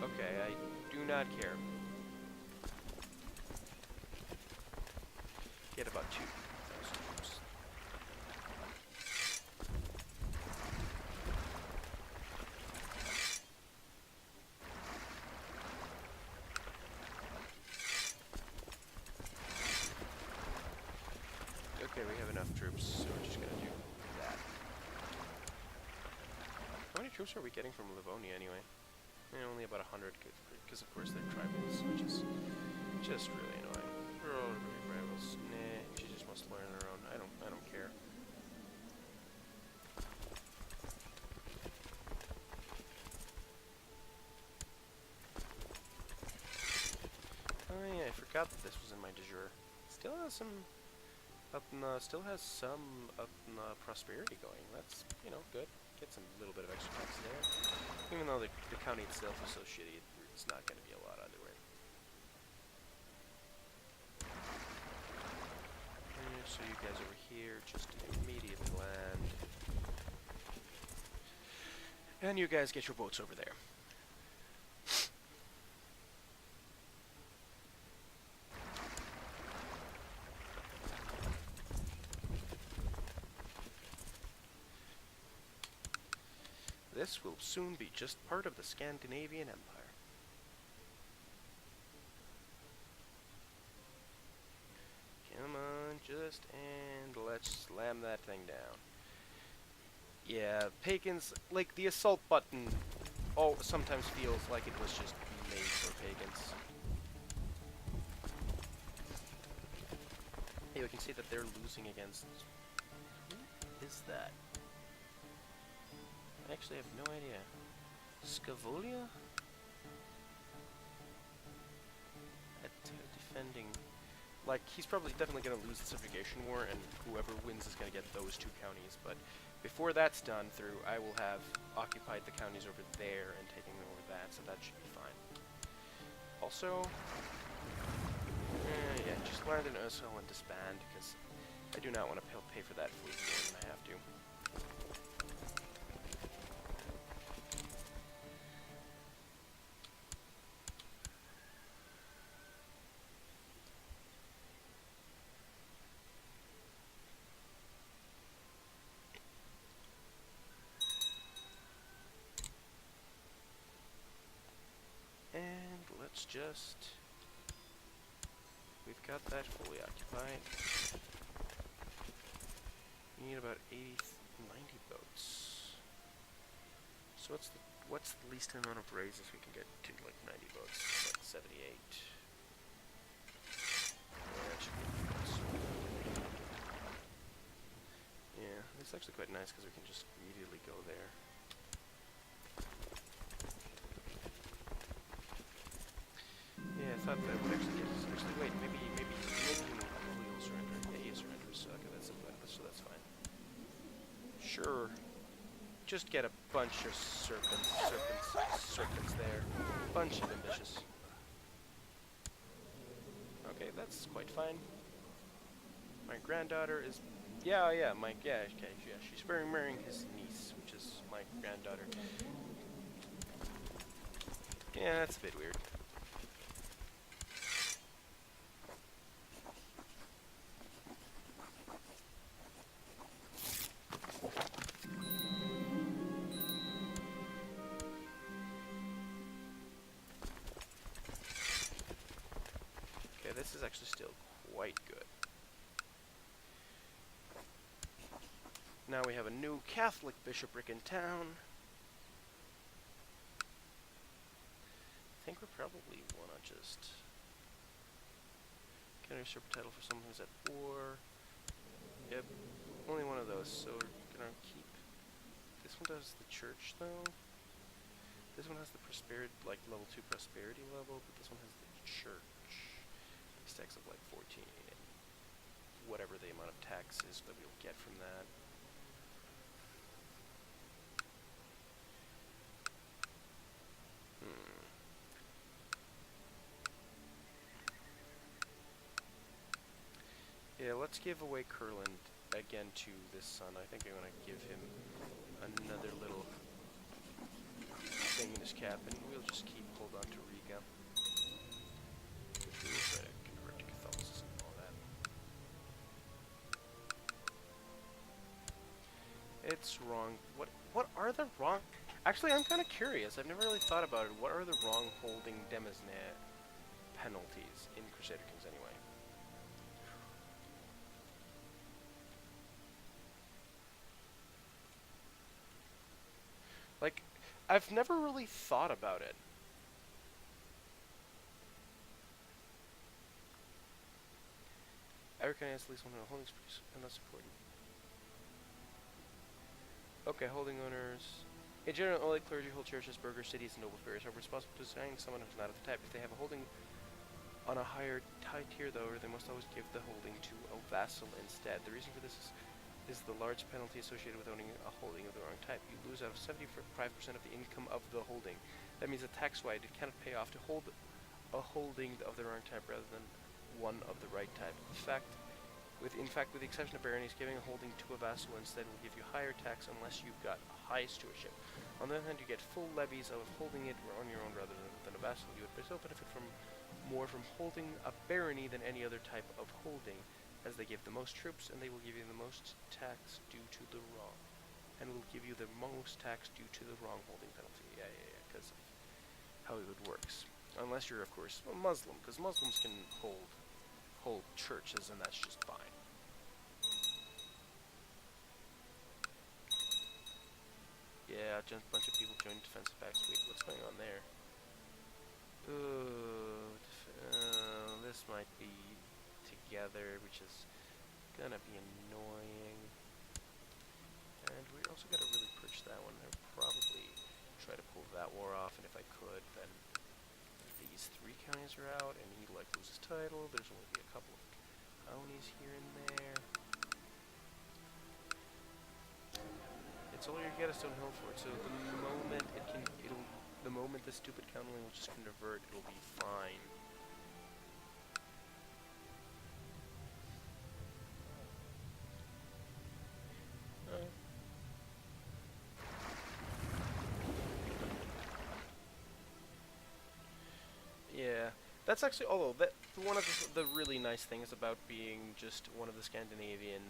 Okay, I do not care. Get about 2,000 troops. Okay, we have enough troops, so we're just gonna do that. How many troops are we getting from Livonia anyway? Only about 100, because of course they're tribals, which is just really annoying. We're all really rivals. Nah, she just must learn her own. I don't care. Oh yeah, I forgot that this was in my de jure. Still has some prosperity going. That's, you know, good. Get some little bit of extra tax there. Even though the county itself is so shitty, it's not going to be a lot either way. So you guys over here just immediately land. And you guys get your boats over there. this will soon be just part of the Scandinavian Empire. Come on, and let's slam that thing down. Yeah, pagans, like, the assault button sometimes feels like it was just made for pagans. Hey, we can see that they're losing against... Who is that? I actually have no idea. Scavolia? Defending... Like, he's probably definitely going to lose the subjugation war, and whoever wins is going to get those 2 counties, but before that's done through, I will have occupied the counties over there and taken over that, so that should be fine. Also, yeah, just land an Ursel and disband, because I do not want to pay for that fleet more than I have to. And let's just... We've got that fully occupied. We need about 90 boats. So what's the least amount of raises we can get to, like, 90 boats? Like 78. Yeah, that should be enough. Yeah, it's actually quite nice because we can just immediately go there. Yeah, I thought that would actually get us. Actually, wait, maybe he'll surrender. Yeah, he surrenders. So okay, that's fine. Sure. Just get a bunch of serpents there. Bunch of ambitious. Okay, that's quite fine. My granddaughter is, okay, she's marrying his niece, which is my granddaughter. Yeah, that's a bit weird. This is actually still quite good. Now we have a new Catholic bishopric in town. I think we probably want to just get a usurper title for someone who's at war. Yep, only one of those, so we're gonna keep... This one does the church, though. This one has the prosperity, like, level 2 prosperity level, but this one has the church. Stacks of like 14 and whatever the amount of tax is that we'll get from that. Yeah, let's give away Kurland again to this son. I think I'm gonna give him another little thing in his cap, and we'll just hold on to Riga. Which we will try to convert to Catholicism and all that. It's wrong. What are the wrong... Actually, I'm kind of curious. I've never really thought about it. What are the wrong holding Demesne penalties in Crusader Kings anyway? Like, I've never really thought about it. I recognize at least one of the holdings and that's important. Okay, holding owners. In general, only clergy hold churches, burghers, cities, and noble families are responsible for designing someone who's not of the type. If they have a holding on a higher tier, though, they must always give the holding to a vassal instead. The reason for this is the large penalty associated with owning a holding of the wrong type. You lose out of 75% of the income of the holding. That means that tax-wise, it cannot pay off to hold a holding of the wrong type rather than one of the right type. In fact, with the exception of baronies, giving a holding to a vassal instead will give you higher tax unless you've got high stewardship. On the other hand, you get full levies of holding it on your own rather than a vassal. You would still benefit more from holding a barony than any other type of holding, as they give the most troops and they will give you the most tax due to the wrong. and will give you the most tax due to the wrong holding penalty. Yeah, because of how it works. Unless you're, of course, a Muslim, because Muslims can hold churches, and that's just fine. Yeah, just a bunch of people joined defensive pacts. Wait, what's going on there? Ooh, this might be together, which is gonna be annoying. And we also gotta really push that one. I'd probably try to pull that war off, and if I could, then these 3 counties are out, and he'd like lose his title. There's only be a couple of counties here and there. It's all you get a Stone Hill for it, so the moment the moment the stupid counterling will just convert, it'll be fine. Yeah, that's actually, although one of the really nice things about being just one of the Scandinavian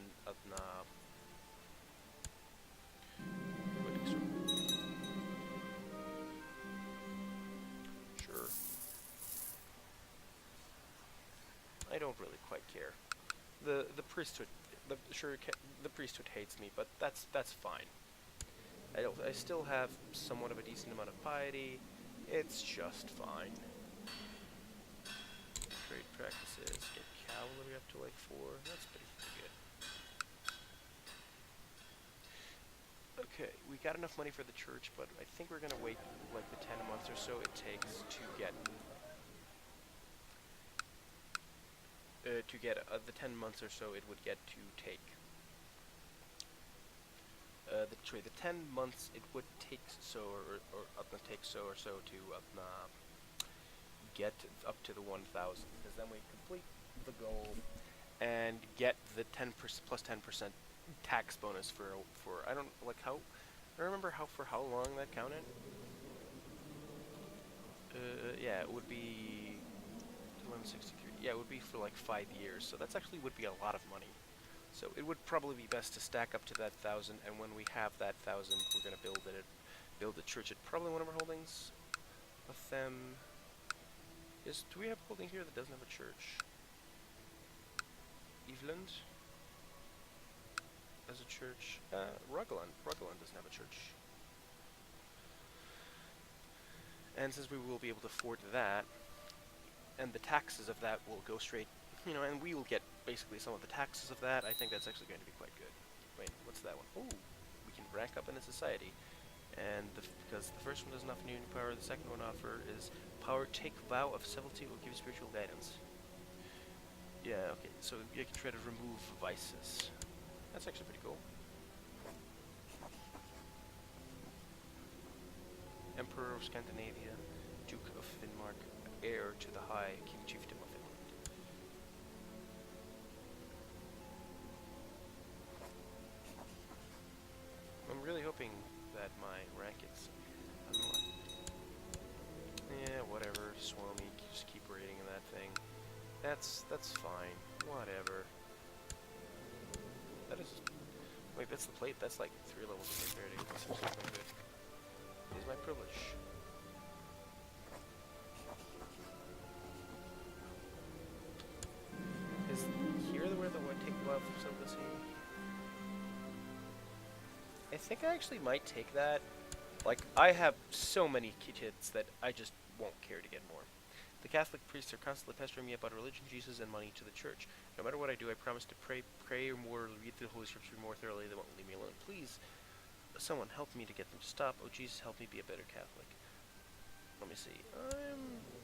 Sure. I don't really quite care. The priesthood, the priesthood hates me, but that's fine. I still have somewhat of a decent amount of piety. It's just fine. Trade practices, get cavalry up to like 4. That's pretty good. Okay, we got enough money for the church, but I think we're gonna wait like the 10 months or so it takes to get the 10 months or so it would get to take. The 10 months it would take so to get up to the 1,000, because then we complete the goal and get the 10% plus 10% tax bonus for I don't like how I remember for how long that counted. Yeah, it would be 1163. Yeah, it would be for like 5 years. So that's actually would be a lot of money. So it would probably be best to stack up to that 1,000, and when we have that 1,000, we're gonna build a church at probably one of our holdings. Of them, do we have a holding here that doesn't have a church? Eveland has a church. Rugland doesn't have a church. And since we will be able to afford that, and the taxes of that will go straight, and we will get basically some of the taxes of that, I think that's actually going to be quite good. Wait, what's that one? Oh, we can rank up in a society. And because the first one doesn't offer new power, the second one is power take vow of civility will give you spiritual guidance. Yeah, okay, so you can try to remove vices. That's actually pretty cool. Emperor of Scandinavia, Duke of Finnmark, heir to the High King Chieftain of Finland. I'm really hoping that my rank is unlocked. Yeah, whatever, Swami, just keep raiding that thing. That's fine. Whatever. That is... Wait, that's the plate? That's like 3 levels of prosperity. That's actually quite good. It is my privilege. Is here where the one take love facility? I think I actually might take that. Like, I have so many kids that I just won't care to get more. The Catholic priests are constantly pestering me about religion, Jesus, and money to the church. No matter what I do, I promise to pray more, read the Holy Scripture more thoroughly. They won't leave me alone. Please, someone help me to get them to stop. Oh, Jesus, help me be a better Catholic. Let me see.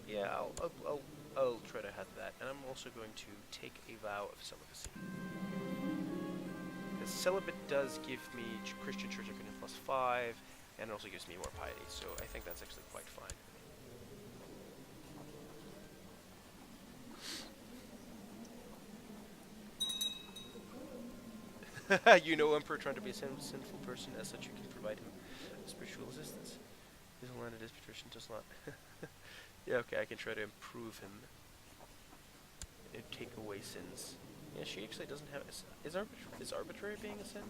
Yeah, I'll try to have that. And I'm also going to take a vow of celibacy. Because celibate does give me Christian Church of Canaan plus 5, and it also gives me more piety, so I think that's actually quite fine. You know Emperor trying to be a sinful person, as such you can provide him spiritual assistance. His landed disputation does not. Yeah, okay, I can try to improve him. And take away sins. Yeah, she actually doesn't have... Is arbitrary being a sin?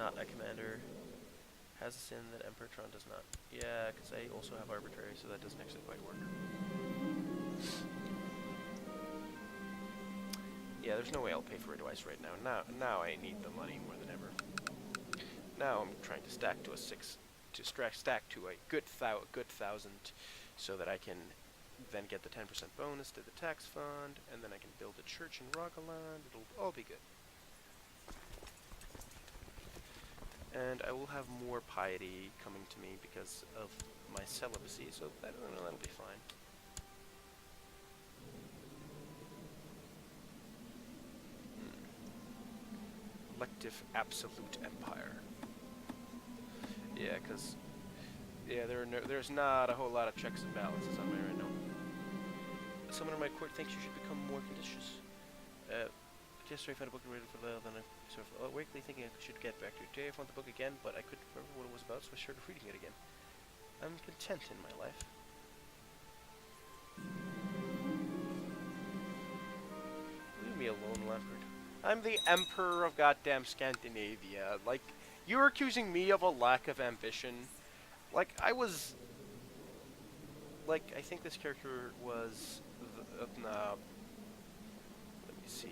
not a commander has a sin that Emperor Tron does not. Yeah, because I also have arbitrary, so that doesn't actually quite work. Yeah, there's no way I'll pay for it twice right now. Now I need the money more than ever. Now I'm trying to stack to a stack to a good 1,000, so that I can then get the 10% bonus to the tax fund, and then I can build a church in Rogaland. It'll all be good. And I will have more piety coming to me because of my celibacy, so that'll be fine. Elective absolute empire. Yeah, because there's not a whole lot of checks and balances on me right now. Someone in my court thinks you should become more conditions. Just I found a book and read it for the then I sort of wakefully thinking I should get back to it. Today I found the book again, but I couldn't remember what it was about, so I started reading it again. I'm content in my life. Leave me alone, Leopard. I'm the Emperor of goddamn Scandinavia. Like, you're accusing me of a lack of ambition. Like, I was... Like, I think this character was... let me see...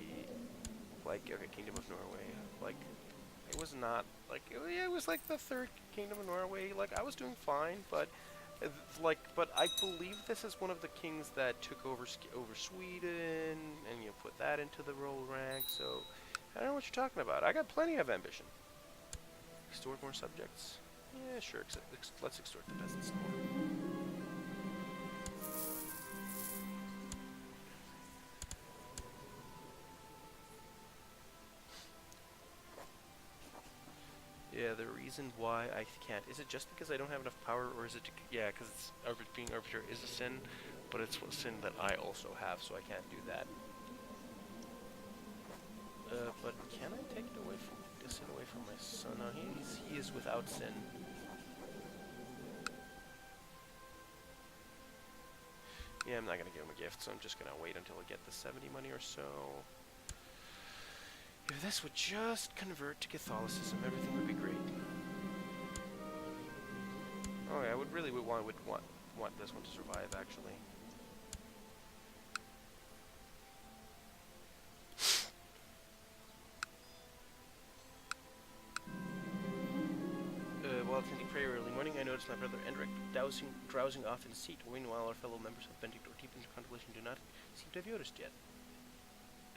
Like, okay, Kingdom of Norway. Like, it was not... Like, it was like the third Kingdom of Norway. Like, I was doing fine, but... but I believe this is one of the kings that took over Sweden, and you put that into the roll rank, so I don't know what you're talking about. I got plenty of ambition. Extort more subjects? Yeah, sure, let's extort the peasants more. Yeah, the reason why I can't, is it just because I don't have enough power, or is it, yeah, because being arbitrary is a sin, but it's a sin that I also have, so I can't do that. But can I take it away from, this sin away from my son? No, he is without sin. Yeah, I'm not going to give him a gift, so I'm just going to wait until I get the 70 money or so. If this would just convert to Catholicism, everything would be great. Oh yeah, I would want this one to survive, actually. While attending prayer early morning, I noticed my brother Endrick drowsing off in his seat. Meanwhile, our fellow members of Benedict or deep into contemplation do not seem to have noticed yet.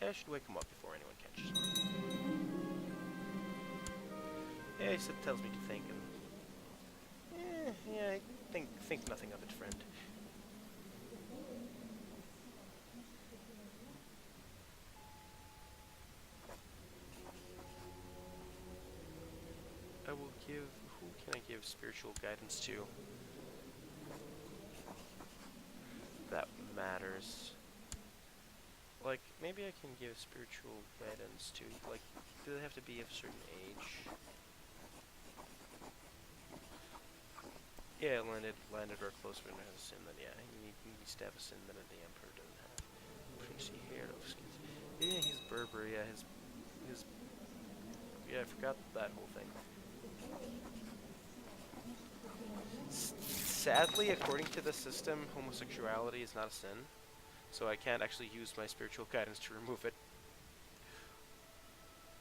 I should wake him up before anyone catches him. Yeah, he tells me to think, and yeah, I think nothing of it, friend. I will give. Who can I give spiritual guidance to? That matters. Like, maybe I can give spiritual guidance to, like, do they have to be of a certain age? Yeah, landed or close when it has a sin, then yeah, he needs to have a sin that the Emperor doesn't have. Princely hair of skins. Yeah, he's Berber, yeah, his yeah, I forgot that whole thing. Sadly, according to the system, homosexuality is not a sin. So I can't actually use my spiritual guidance to remove it.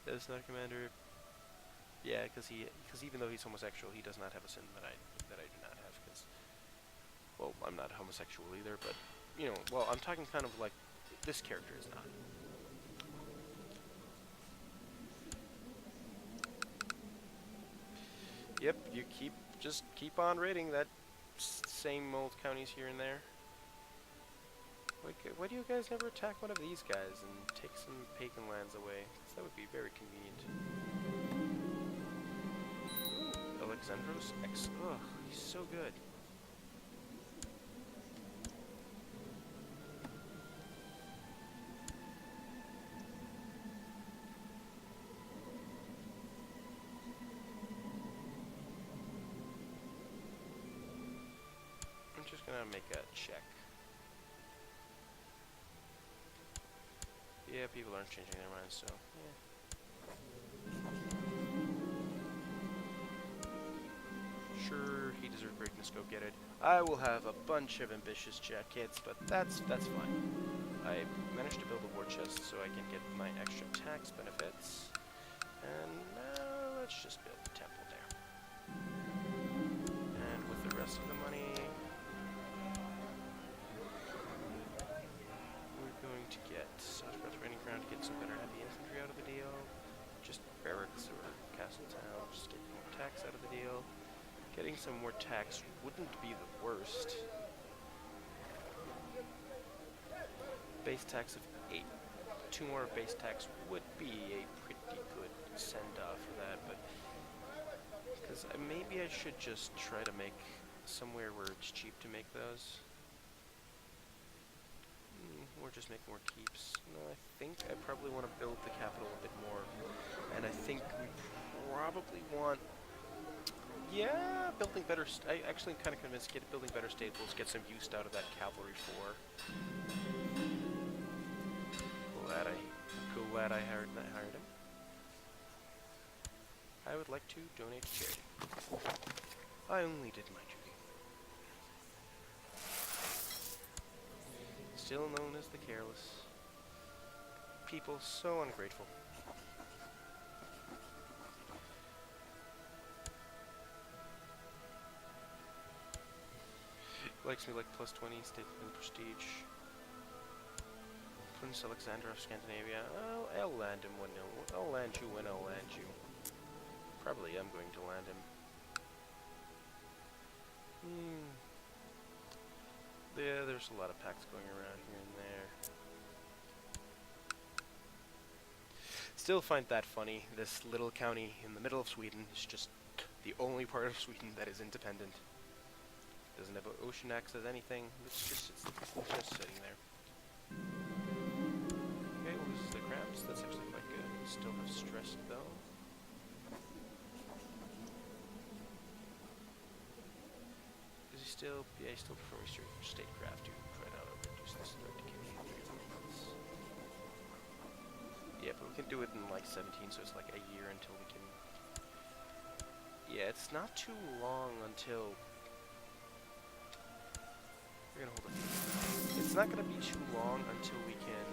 That's not a commander. Yeah, because even though he's homosexual, he does not have a sin that I do not have. Because, well, I'm not homosexual either, but you know, well, I'm talking kind of like this character is not. Yep, you just keep on raiding that same old counties here and there. Why do you guys never attack one of these guys and take some pagan lands away? Because that would be very convenient. Alexandros X. Ugh, he's so good. I'm just gonna make a check. Yeah, people aren't changing their minds, so, yeah. just go get it. I will have a bunch of ambitious jackets, but that's fine. I managed to build a war chest so I can get my extra tax benefits. And let's just build a temple there. And with the rest of the money, we're going to get Southborough training ground to get some better heavy infantry out of the deal. Just barracks or castle town, just get more tax out of the deal. Getting some more tax wouldn't be the worst. Base tax of 8. 2 more base tax would be a pretty good send-off for that, but because maybe I should just try to make somewhere where it's cheap to make those. Or just make more keeps. No, I think I probably want to build the capital a bit more, and I think we probably want. Yeah, building better. I actually am kind of convinced building better stables, get some use out of that cavalry 4. Glad I hired him. I would like to donate to charity. I only did my duty. Still known as the careless. People so ungrateful. Likes me like +20, state and prestige. Prince Alexander of Scandinavia. I'll land him when I'll land you when I'll land you. Probably I'm going to land him. Yeah, there's a lot of pacts going around here and there. Still find that funny. This little county in the middle of Sweden is just the only part of Sweden that is independent. Doesn't have ocean access, anything. It's just sitting there. Okay, well, this is the crabs. That's actually quite good. We still have stress though. Is he still? Yeah, he still prefer statecraft to try to reduce this threat to killing. Yeah, but we can do it in like 17, so it's like a year until we can. Yeah, it's not too long until. We're gonna hold it. It's not gonna be too long until we can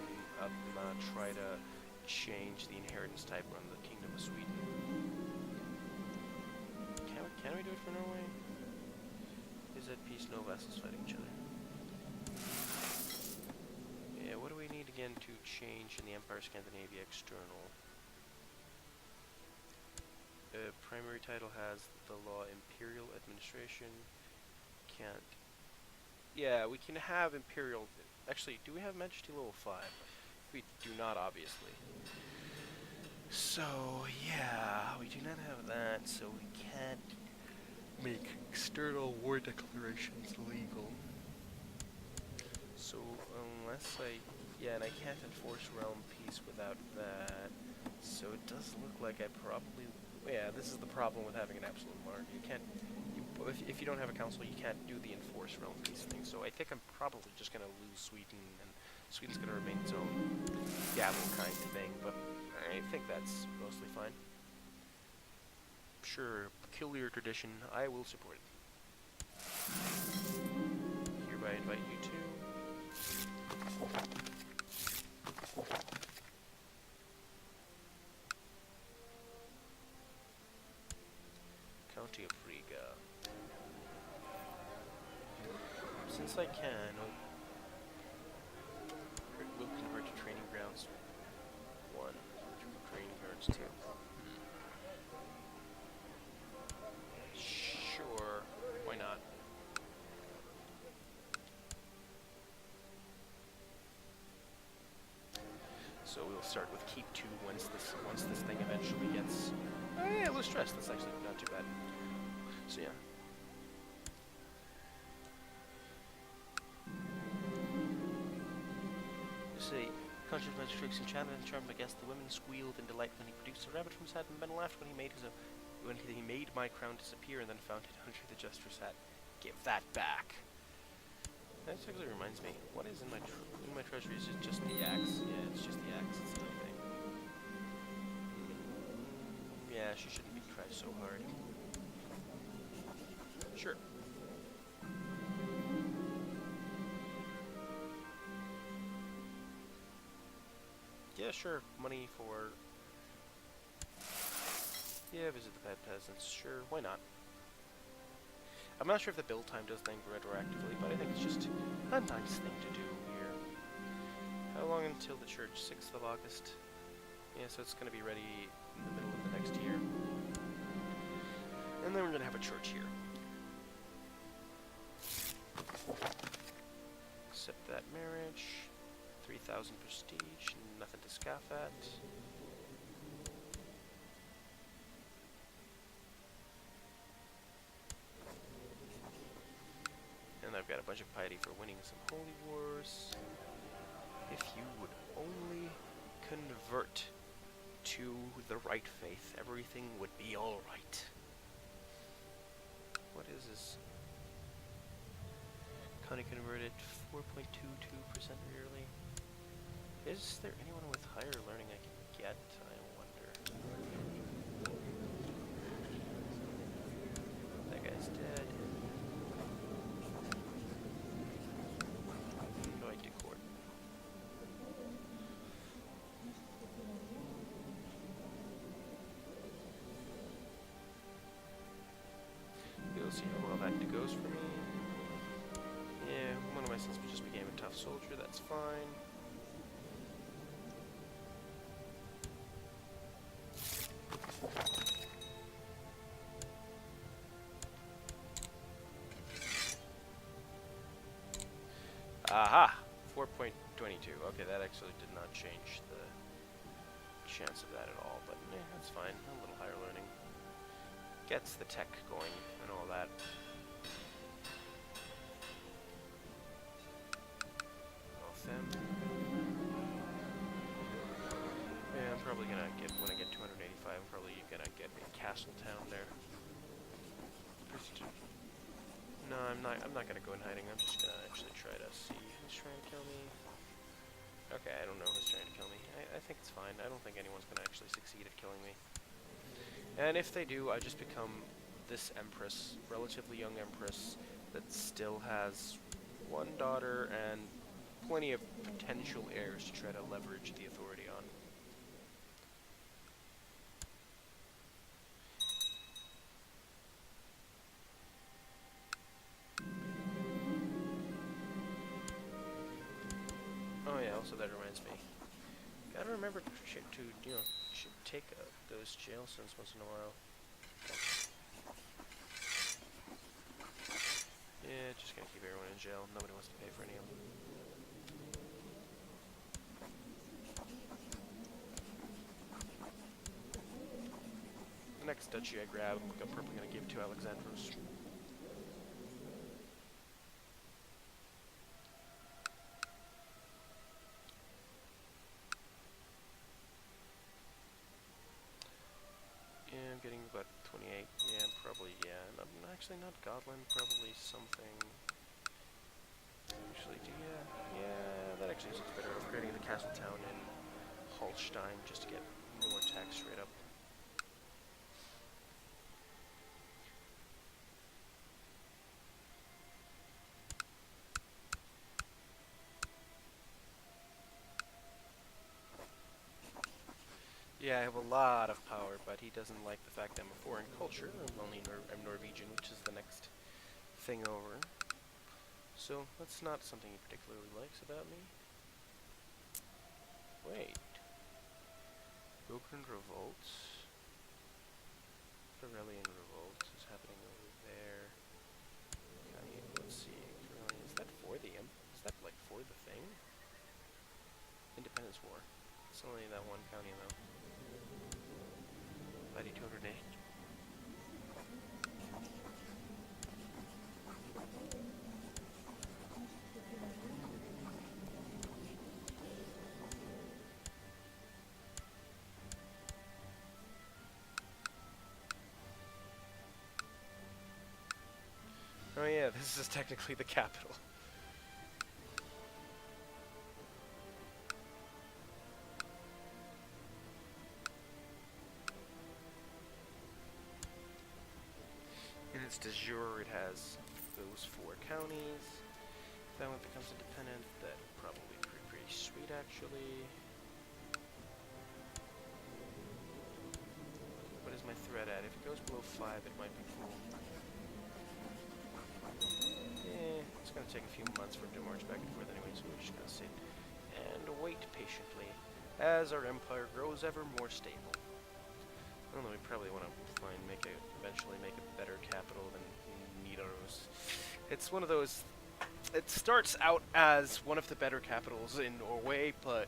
try to change the inheritance type on the Kingdom of Sweden. Can we do it for Norway? Is at peace, no vassals fighting each other. Yeah, what do we need again to change in the Empire Scandinavia external? Primary title has the law Imperial Administration. Can't. Yeah, we can have Imperial. Actually, do we have Majesty level 5? We do not, obviously. So, yeah, we do not have that, so we can't make external war declarations legal. So, unless yeah, and I can't enforce realm peace without that. So it does look like I probably, yeah, this is the problem with having an absolute monarchy. You can't, if you don't have a council, you can't do the enforce realm peace thing. So I think I'm probably just going to lose Sweden, and Sweden's going to remain its own gavel kind of thing, but I think that's mostly fine. Sure, peculiar tradition, I will support it. Hereby invite you to. County of Riga. Since I can, we'll convert to training grounds 1, training grounds 2. Sure, why not? So we'll start with keep 2 once this thing eventually gets. Oh yeah, lose stress. That's actually not too bad. So yeah. See, conscious magic tricks enchanted and charmed my guest. The women squealed in delight when he produced a rabbit from his hat, and men laughed when he made my crown disappear, and then found it under the jester's hat. Give that back. That actually reminds me. What is in my treasury? Is it just the axe? Yeah, it's just the axe. It's nothing. Yeah, she shouldn't be tried so hard. Sure. Yeah, sure. Money for... Yeah, visit the bad peasants. Sure, why not? I'm not sure if the build time does things retroactively, but I think it's just a nice thing to do here. How long until the church? 6th of August. Yeah, so it's going to be ready in the middle of the next year. And then we're going to have a church here. Accept that marriage. 3,000 prestige. Nothing to scoff at. And I've got a bunch of piety for winning some holy wars. If you would only convert to the right faith, everything would be alright. What is this? County converted 4.22% yearly. Is there anyone with higher learning I can get? I wonder. That guy's dead. Invite to court. We'll see how well that goes for me. Yeah, one of my sons just became a tough soldier, that's fine. Aha! 4.22. Okay, that actually did not change the chance of that at all, but that's fine. A little higher learning. Gets the tech going and all that. Them. Yeah, I'm probably gonna get, when I get 285, I'm probably gonna get a castle town there. No, I'm not gonna go in hiding. I'm just gonna actually try to see who's trying to kill me. Okay, I don't know who's trying to kill me. I think it's fine. I don't think anyone's gonna actually succeed at killing me. And if they do, I just become this empress, relatively young empress, that still has one daughter and plenty of potential heirs to try to leverage the authority on. Oh yeah, also that reminds me. Gotta remember to you know, take those jail cells once in a while. Yeah, just gonna keep everyone in jail. Nobody wants to pay for any of them. The next duchy I grab, I'm probably going to give to Alexandros. Yeah, I'm getting about 28. Yeah, probably, yeah. And I'm actually not Godlin, probably something. Actually, yeah, that actually seems better. Upgrading the castle town in Holstein just to get more tax straight up. Yeah, I have a lot of power, but he doesn't like the fact that I'm a foreign culture. I'm Norwegian, which is the next thing over. So that's not something he particularly likes about me. Wait. Broken revolts? Corellian revolt is happening over there. Let's see. Is that for the Is that like for the thing? Independence War. It's only that one county though. 208. Oh yeah, this is technically the capital. In its de jure, it has those 4 counties. If that one becomes independent, that'll probably be pretty sweet, actually. is my threat at? If it goes below 5, it might be cool. It's going to take a few months for him to march back and forth anyway, so we're just going to sit and wait patiently as our empire grows ever more stable. I don't know, we probably want to eventually make a better capital than Nidaros. It's one of those, it starts out as one of the better capitals in Norway, but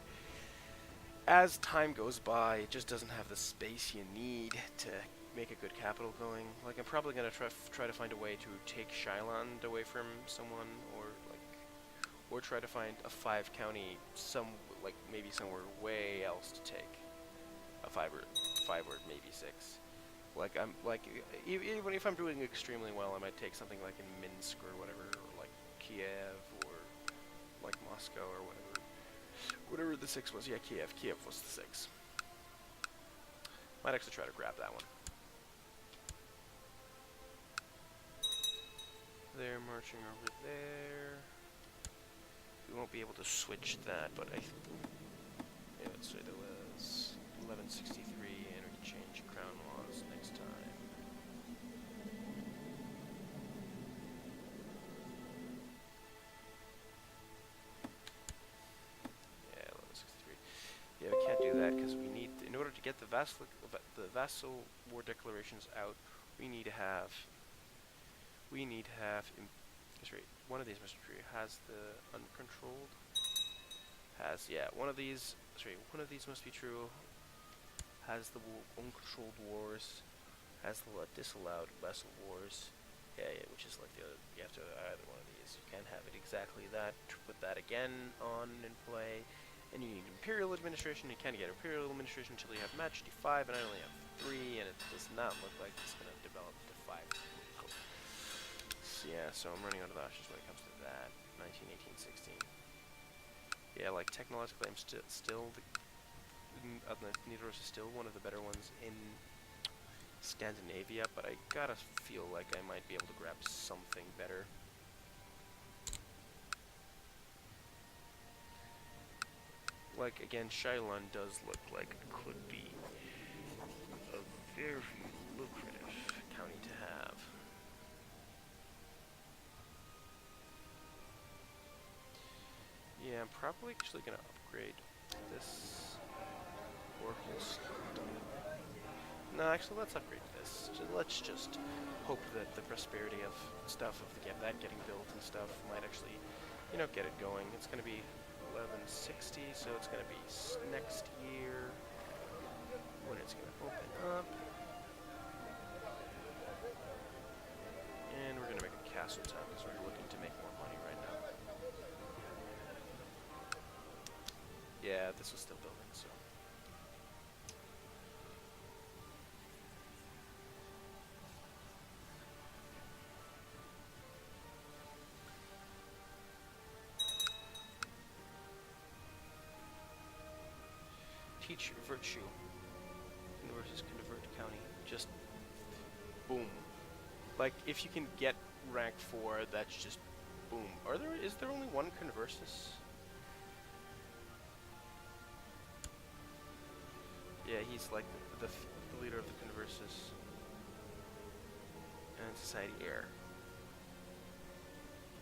as time goes by, it just doesn't have the space you need to make a good capital going. Like, I'm probably going to try to find a way to take Shyland away from someone, or try to find a 5-county maybe somewhere way else to take. A 5 or maybe 6. Even if I'm doing extremely well, I might take something like in Minsk or whatever, or like Kiev, or like Moscow or whatever. Whatever the 6 was. Yeah, Kiev. Kiev was the 6. Might actually try to grab that one. They're marching over there. We won't be able to switch that, but yeah, let's say there was 1163, and we can change crown laws next time. Yeah, 1163. Yeah, we can't do that because we need, in order to get the vassal war declarations out, we need to have. That's right. One of these must be true. Has the uncontrolled. One of these. That's right. One of these must be true. Has the uncontrolled wars. Has the disallowed vassal wars. Yeah, which is like the other. You have to either one of these. You can't have it exactly that. To put that again on in play. And you need imperial administration. You can't get imperial administration until you have match D5, and I only have 3, and it does not look like it's going to develop to 5. Cool. Yeah, so I'm running out of options when it comes to that. 19, 18, 16. Yeah, like technologically, I'm still Nidaros is still one of the better ones in Scandinavia, but I gotta feel like I might be able to grab something better. Like, again, Shyland does look like it could be a very lucrative county to have. Yeah, I'm probably actually going to upgrade this Oracle stuff. No, actually, let's upgrade this. Let's just hope that the prosperity of stuff, that getting built and stuff, might actually, get it going. It's going to be 1160, so it's going to be next year when it's going to open up. And we're going to make a castle town because we're looking to make more money right now. Yeah, this was still building, so. Teach virtue. Versus convert county. Just boom. Like, if you can get rank 4, that's just boom. Is there only one conversus? Yeah, he's like the leader of the conversus. And society heir.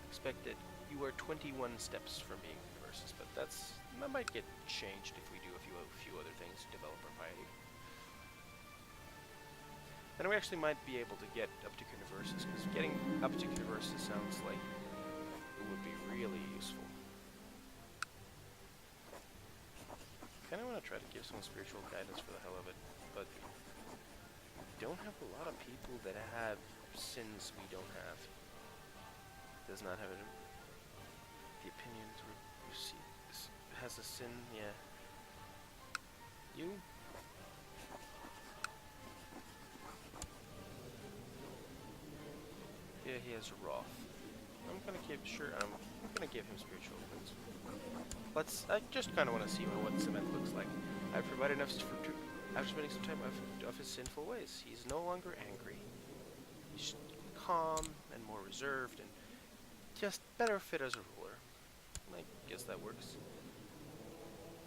Expected. You are 21 steps from being conversus, but that might get changed if we do a few other things to develop our piety. And we actually might be able to get up to conversus, because getting up to conversus sounds like it would be really useful. Kind of want to try to give some spiritual guidance for the hell of it, but we don't have a lot of people that have sins we don't have. Does not have it. The opinions you see has a sin, yeah. You? Yeah, he has a Wrath. I'm gonna give him spiritual things. I just kind of want to see what Cement looks like. I've provided enough after spending some time of his sinful ways. He's no longer angry. He's calm and more reserved and just better fit as a ruler. I guess that works.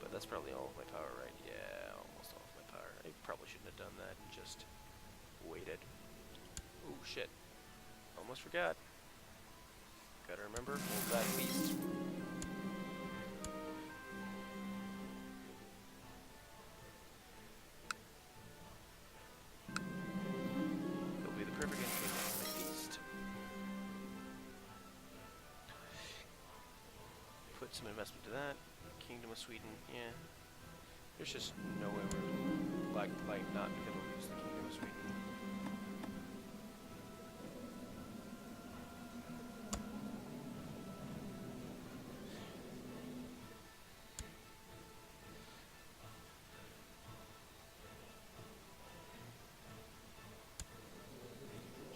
But that's probably all of my power, right? Yeah, almost all of my power. I probably shouldn't have done that and just shit. Almost forgot. Gotta remember, hold that feast. It'll be the perfect entry into my feast. Put some investment to that. Kingdom of Sweden, yeah. There's just no way we're like not gonna lose the Kingdom of Sweden.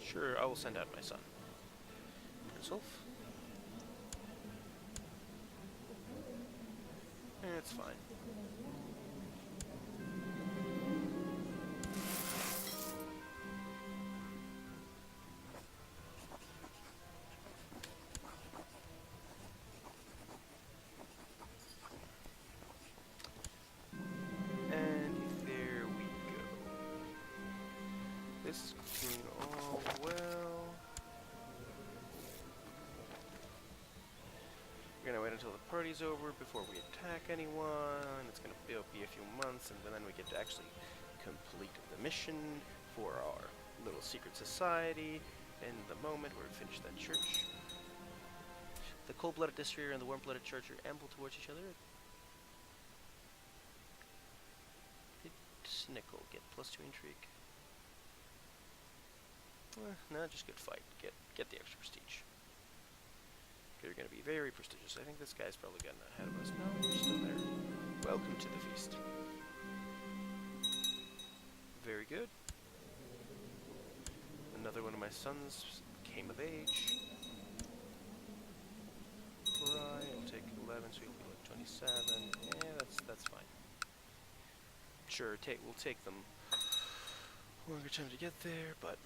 Sure, I will send out my son. Prince Ulf. It's fine. And there we go. This is doing all well. We're gonna wait until the party's over before we attack anyone. It's gonna be a few months, and then we get to actually complete the mission for our little secret society. In the moment where we finish that church. The cold-blooded destroyer and the warm-blooded charger amble towards each other. Snickle, get +2 intrigue. No, just good fight. Get the extra prestige. They're going to be very prestigious. I think this guy's probably gotten ahead of us. No, we're still there. Welcome to the feast. Very good. Another one of my sons came of age. Right, he'll take 11, so he'll be like 27. Yeah, that's fine. Sure, we'll take them longer time to get there, but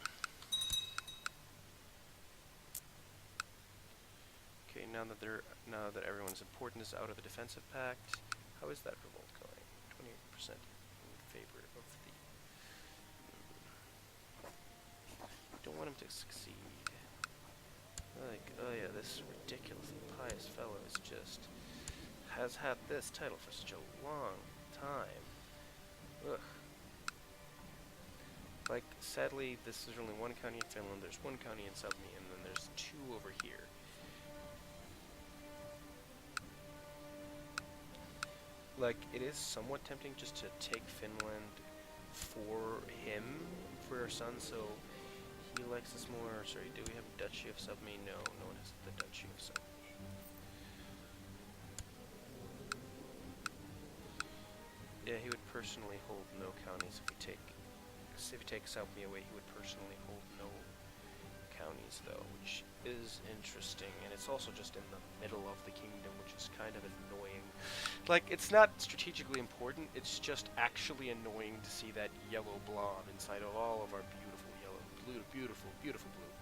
okay. Now that everyone's important is out of the defensive pact, how is that revolt going? 28% in favor of the. Don't want him to succeed. Like, oh yeah, this ridiculously pious fellow has had this title for such a long time. Ugh. Like, sadly, this is only one county in Finland, there's one county in South and then there's 2 over here. Like, it is somewhat tempting just to take Finland for him, for our son, so he likes us more. Sorry, do we have Duchy of Subme? No, no one has the Duchy of Subme. Yeah, he would personally hold no counties if we take Subme away. He would personally hold no counties, though, which is interesting, and it's also just in the middle of the kingdom, which is kind of annoying. Like, it's not strategically important, it's just actually annoying to see that yellow blob inside of all of our beautiful yellow, beautiful blue.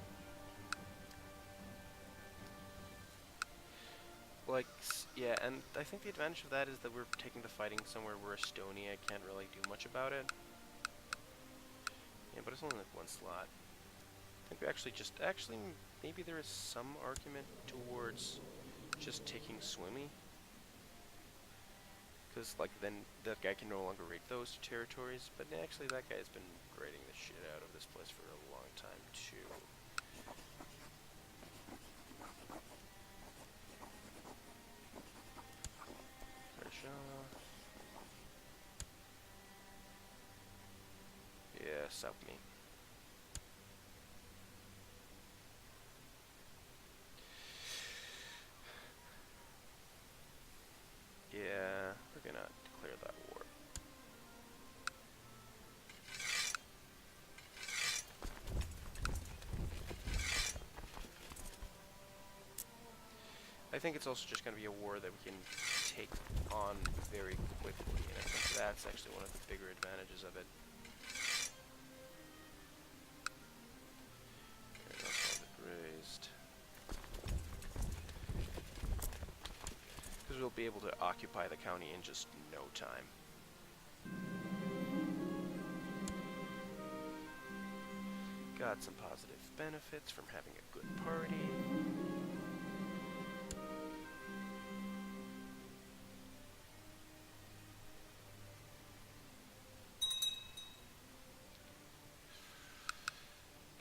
Like, yeah, and I think the advantage of that is that we're taking the fighting somewhere where Estonia can't really do much about it. Yeah, but it's only like 1 slot. I think we actually, maybe there is some argument towards just taking Swimmy. Because, like, then that guy can no longer raid those territories, but actually that guy's been raiding the shit out of this place for a long time, too. Yeah, stop me. Yeah, we're gonna declare that war. I think it's also just gonna be a war that we can take on very quickly, and I think that's actually one of the bigger advantages of it. We'll be able to occupy the county in just no time. Got some positive benefits from having a good party.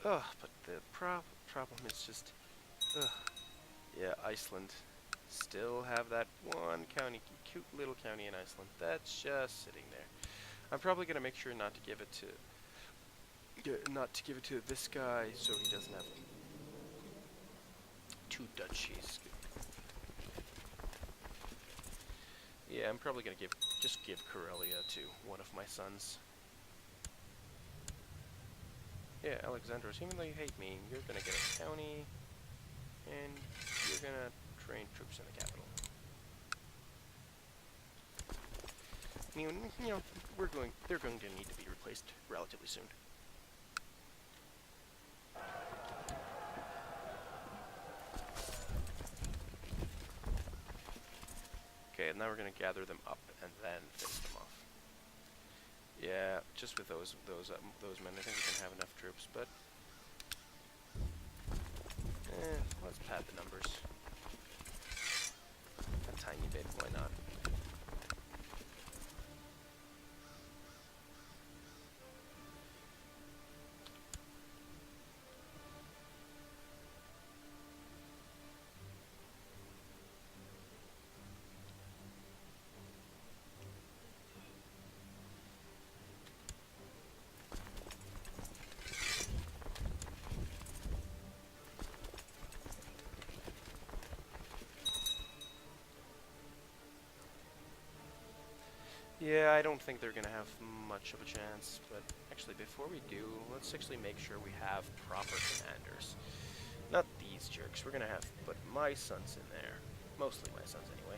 Ugh, but the problem is just... Ugh. Yeah, Iceland. Still have that one county, cute little county in Iceland. That's just sitting there. I'm probably gonna make sure not to give it to this guy, so he doesn't have 2 duchies. Yeah, I'm probably gonna just give Karelia to one of my sons. Yeah, Alexandros, even though you hate me, you're gonna get a county, and you're gonna train troops in the capital. You know, they're going to need to be replaced relatively soon. Okay, and now we're gonna gather them up and then finish them off. Yeah, just with those men, I think we can have enough troops, but let's pad the numbers a tiny bit. Why not? Yeah, I don't think they're gonna have much of a chance, but actually before we do, let's actually make sure we have proper commanders. Not these jerks, we're gonna have put my sons in there. Mostly my sons anyway.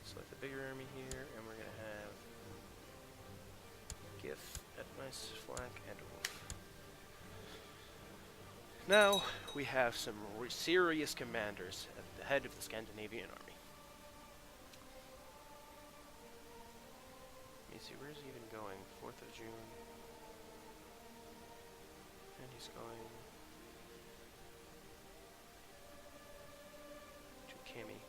Select the bigger army here, and we're gonna have Gif at my flank and Wolf. Now, we have some serious commanders at the head of the Scandinavian army. Let me see, where's he even going? 4th of June. And he's going to Kemi.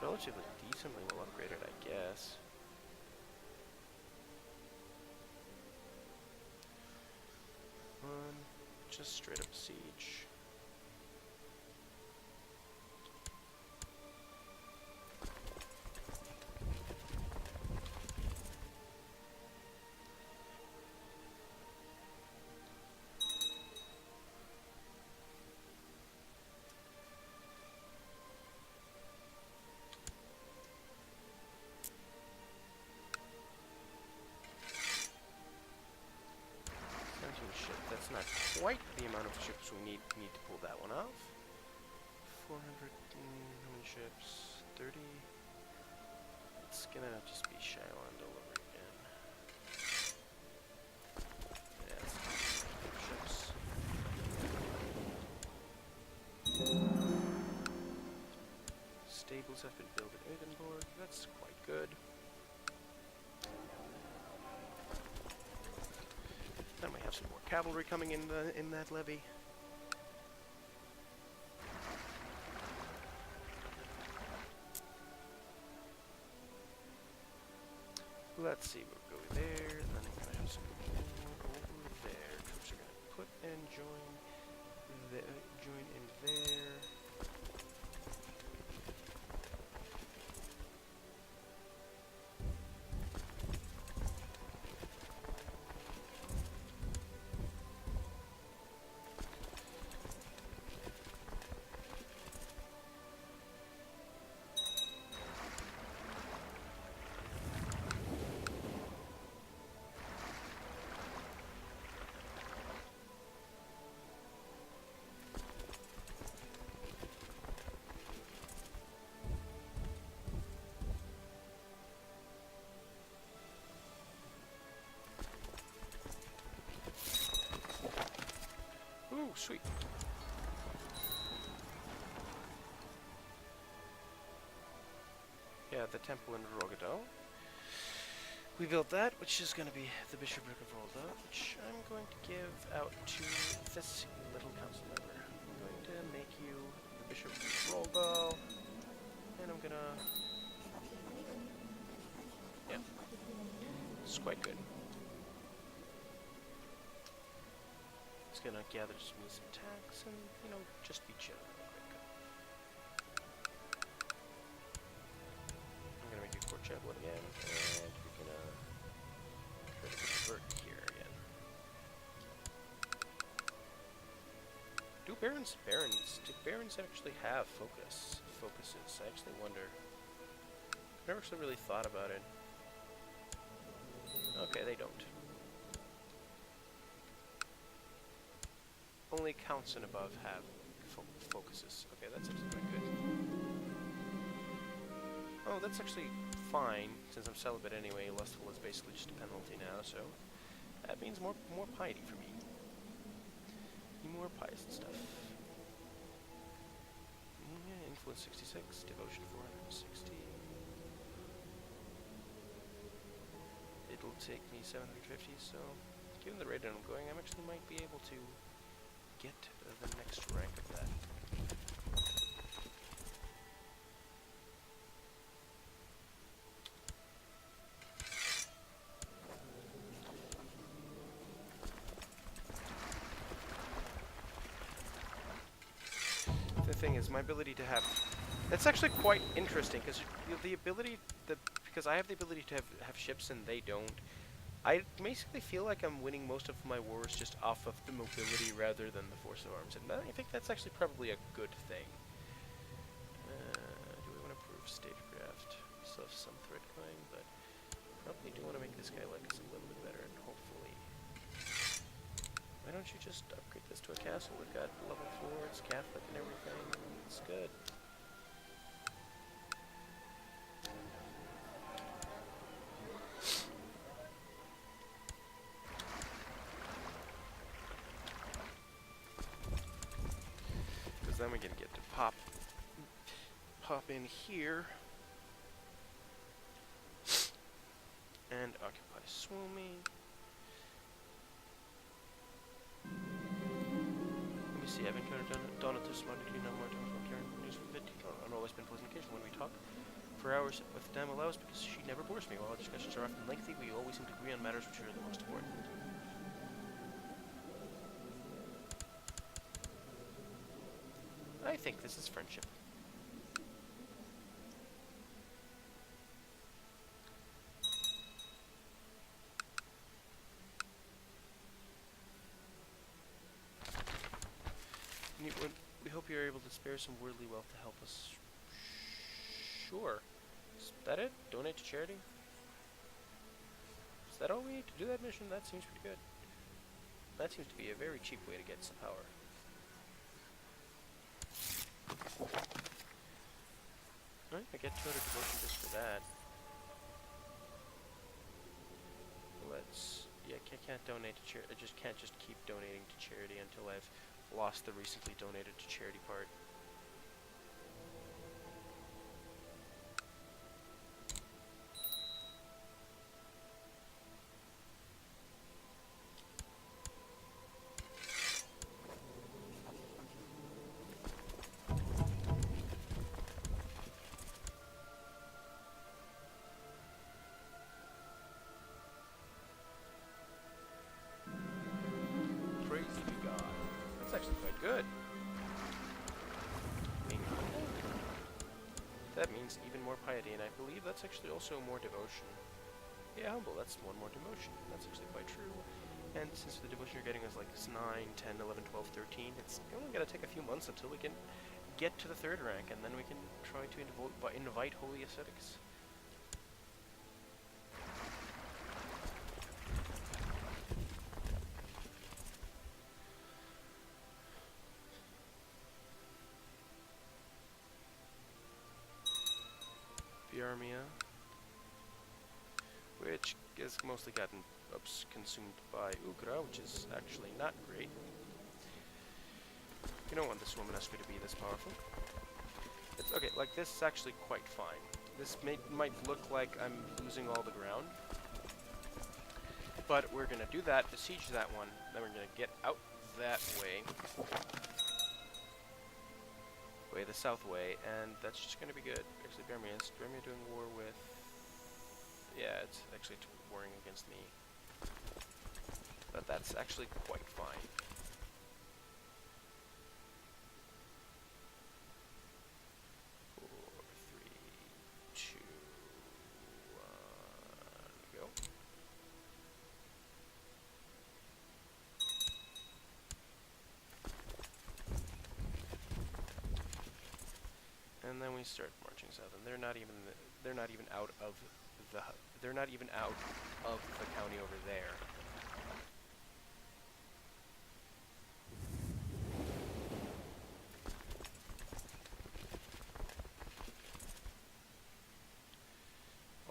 Relatively decently well upgraded, I guess. Just straight up siege. Ship. That's not quite the amount of ships we need to pull that one off. 400 how many ships? 30. It's gonna just be Shyland all over again. Yeah, that's ships. Stables have been built in Edinburgh. That's quite good. Then we have some more cavalry coming in that levy. Let's see, we'll go there, and then I'm gonna have some more over there. Troops are gonna put and join in there. Sweet. Yeah, the temple in Rogado. We built that, which is going to be the Bishopric of Rolda, which I'm going to give out to this little council member. I'm going to make you the Bishop of Rolda, and I'm gonna... Yeah, it's quite good. Just gonna gather me some tax and, you know, just be chill real quick. I'm gonna make you court chaplain again, and we're gonna try to convert here again. Do barons actually have focuses? I actually wonder. I've never actually really thought about it. Okay, they don't. Only counts and above have focuses. Okay, that's actually quite good. Oh, that's actually fine, since I'm celibate anyway. Lustful is basically just a penalty now, so that means more piety for me. More pies and stuff. Yeah, influence 66, devotion 460. It'll take me 750, so given the rate that I'm going, I actually might be able to get the next rank of that. The thing is, my ability to have... That's actually quite interesting, because the ability... Because I have the ability to have ships and they don't, I basically feel like I'm winning most of my wars just off of the mobility rather than the force of arms, and I think that's actually probably a good thing. Do we want to improve stagecraft? We still have some threat going, but probably do want to make this guy like us a little bit better, and hopefully... Why don't you just upgrade this to a castle? We've got level 4, it's Catholic and everything, it's good. Then we're gonna get to pop in here and occupy Swoomy. Let me see, I've encountered Donatus logically no more times while carrying news from Vit. I've always been pleasant occasion when we talk for hours with Dame allows because she never bores me. While our discussions are often lengthy, we always seem to agree on matters which are the most important. I think this is friendship. We hope you're able to spare some worldly wealth to help us. Sure. Is that it? Donate to charity? Is that all we need to do that mission? That seems pretty good. That seems to be a very cheap way to get some power. Alright, I get 200 devotion just for that. Let's... Yeah, I can't donate to charity. I just can't just keep donating to charity until I've lost the recently donated to charity part. Good. That means even more piety, and I believe that's actually also more devotion. Yeah, humble, that's one more devotion. That's actually quite true. And since the devotion you're getting is like 9, 10, 11, 12, 13, it's only going to take a few months until we can get to the 3rd rank, and then we can try to invite holy ascetics. Armia, which has mostly gotten consumed by Ugra, which is actually not great. You don't want the Swomanesque to be this powerful. It's okay, like this is actually quite fine. This might look like I'm losing all the ground, but we're gonna do that, besiege that one, then we're gonna get out that way, the south way, and that's just gonna be good. Actually, bear me, is Dremia doing war with... Yeah, it's actually warring against me. But that's actually quite fine. Go. And then we start marching south, and they're not even out of the county over there.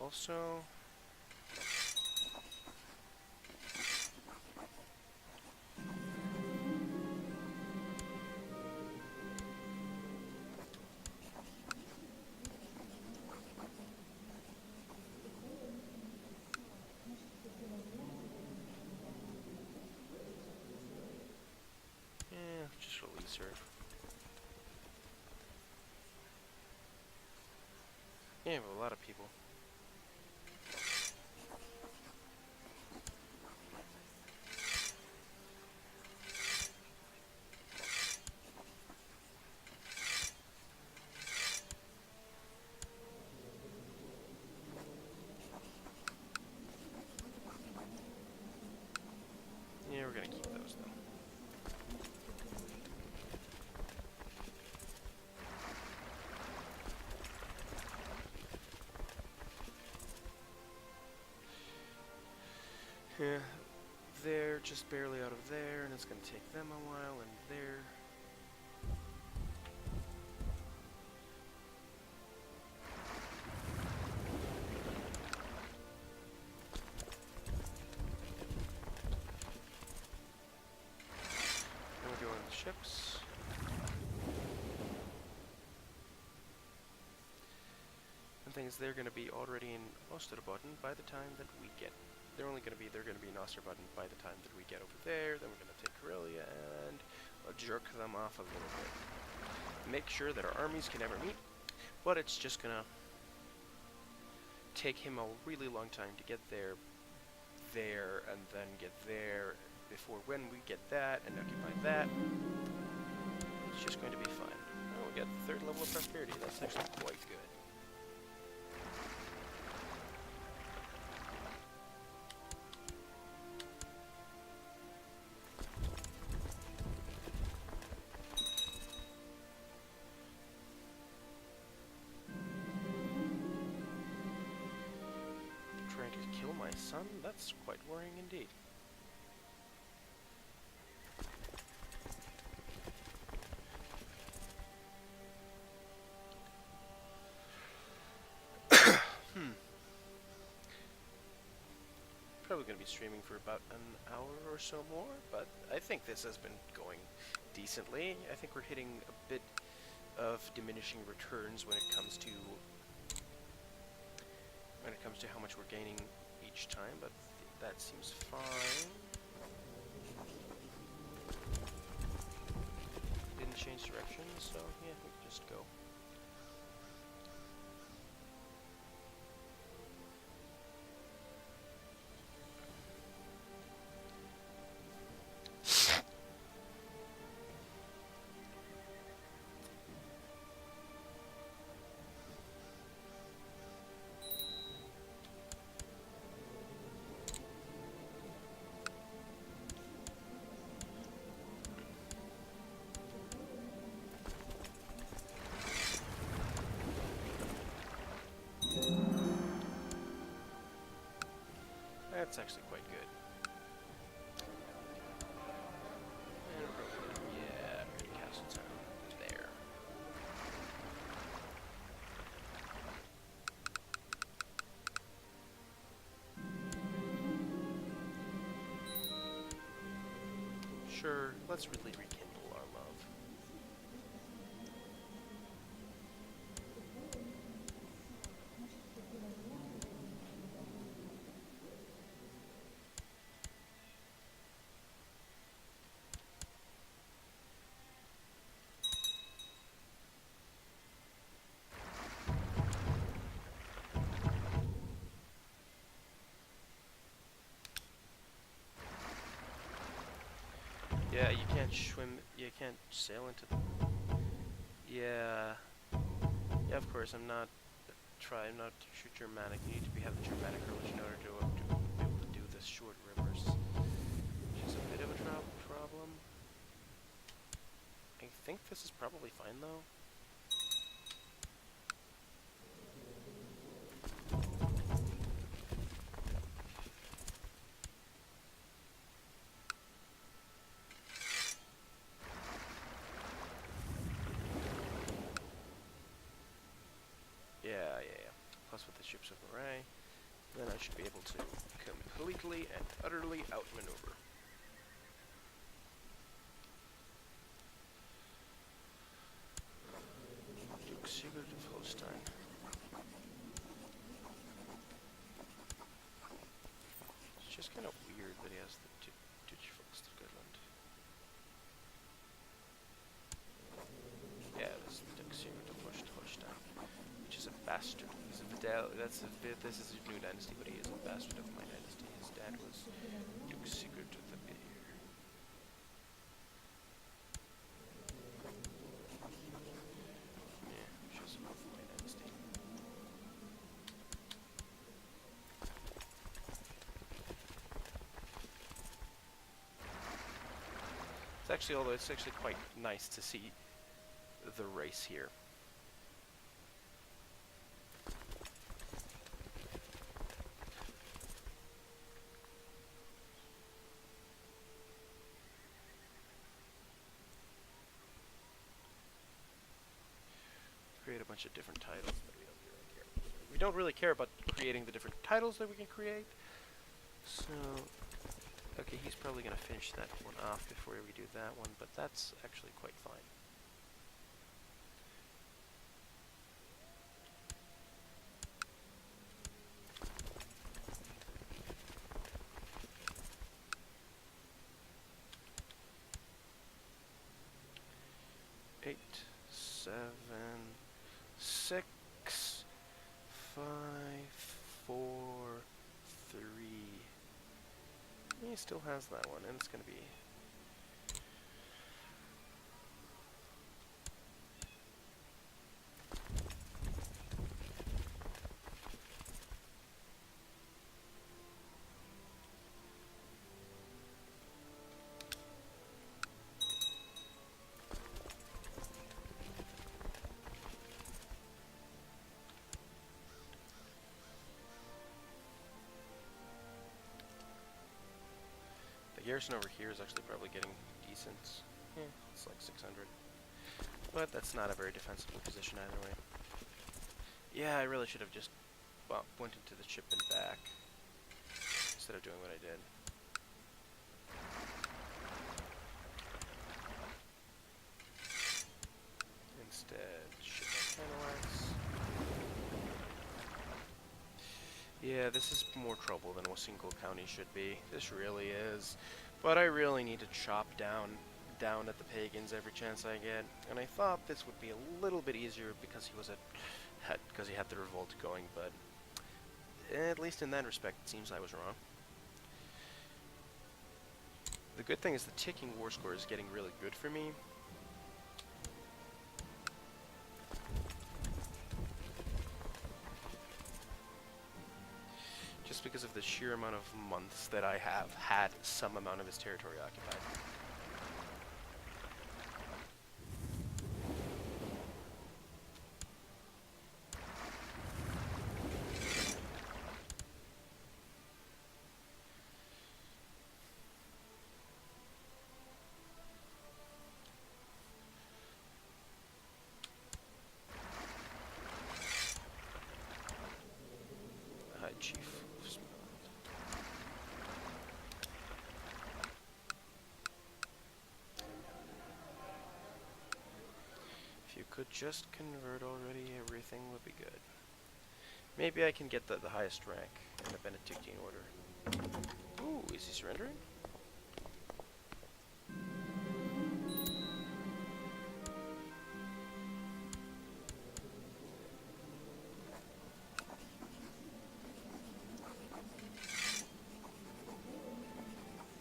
Also, just release her. Yeah, but a lot of people. Yeah, we're gonna keep those though. Yeah, they're just barely out of there, and it's gonna take them a while, and they're... Then we go in the ships. The thing is, they're gonna be already in Osterbotten by the time that we get... They're gonna be in Osterbotten by the time that we get over there. Then we're gonna take Karelia and jerk them off a little bit. Make sure that our armies can never meet, but it's just gonna take him a really long time to get there, and then get there before when we get that and occupy that. It's just going to be fine. Oh, we got the 3rd level of prosperity. That's actually quite good. Trying to kill my son? That's quite worrying indeed. Probably going to be streaming for about an hour or so more, but I think this has been going decently. I think we're hitting a bit of diminishing returns when it comes to how much we're gaining each time, but that seems fine. Didn't change directions, so yeah, we can just go. That's actually quite good. And we're gonna castle town there. Sure, let's really rekindle our love. swim. You can't sail into the. Yeah. Yeah, of course. I'm not Germanic. You need to have the Germanic religion in order to be able to do this short rivers, which is a bit of a problem. I think this is probably fine though. Yeah. Plus with the ships of Moray, then I should be able to completely and utterly outmaneuver. Duke Sigurd of Holstein. It's just kind of weird that he has the Duchy of Goodland. Yeah, this is the Duke Sigurd of Holstein, which is a bastard. He's a this is a new dynasty, but he is a bastard of my dynasty. His dad was Duke Sigurd of the Bear. Yeah, which is of my dynasty. It's actually quite nice to see the race here. Create a bunch of different titles that we don't really care about. We don't really care about creating the different titles that we can create. So, okay, he's probably going to finish that one off before we do that one, but that's actually quite fine. Eight, 7, 6, 5, 4, 3. He still has that one, and it's going to be... The garrison over here is actually probably getting decent. Yeah, it's like 600. But that's not a very defensible position either way. Yeah, I really should have just went into the ship and back instead of doing what I did. Instead, ship my Canaanites. Yeah, this is more trouble than a single county should be. This really is. But I really need to chop down at the pagans every chance I get. And I thought this would be a little bit easier because he had the revolt going, but at least in that respect, it seems I was wrong. The good thing is the ticking war score is getting really good for me. Just because of the sheer amount of months that I have had some amount of his territory occupied. Chief of Smaland. If you could just convert already, everything would be good. Maybe I can get the highest rank in the Benedictine order. Ooh, is he surrendering?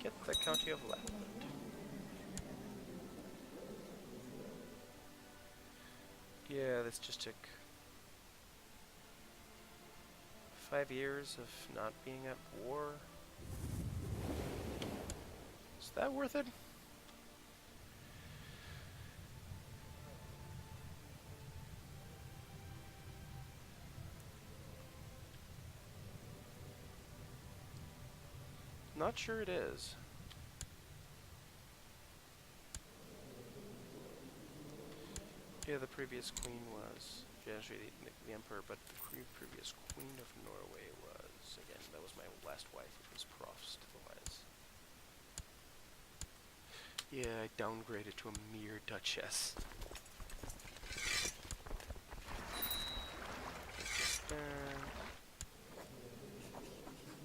Get the County of Lapland. this just took 5 years of not being at war. Is that worth it? Not sure it is. Yeah, the previous queen was. Yeah, actually the emperor, but the previous queen of Norway was, again, that was my last wife, which was Prost, otherwise. Yeah, I downgraded to a mere duchess.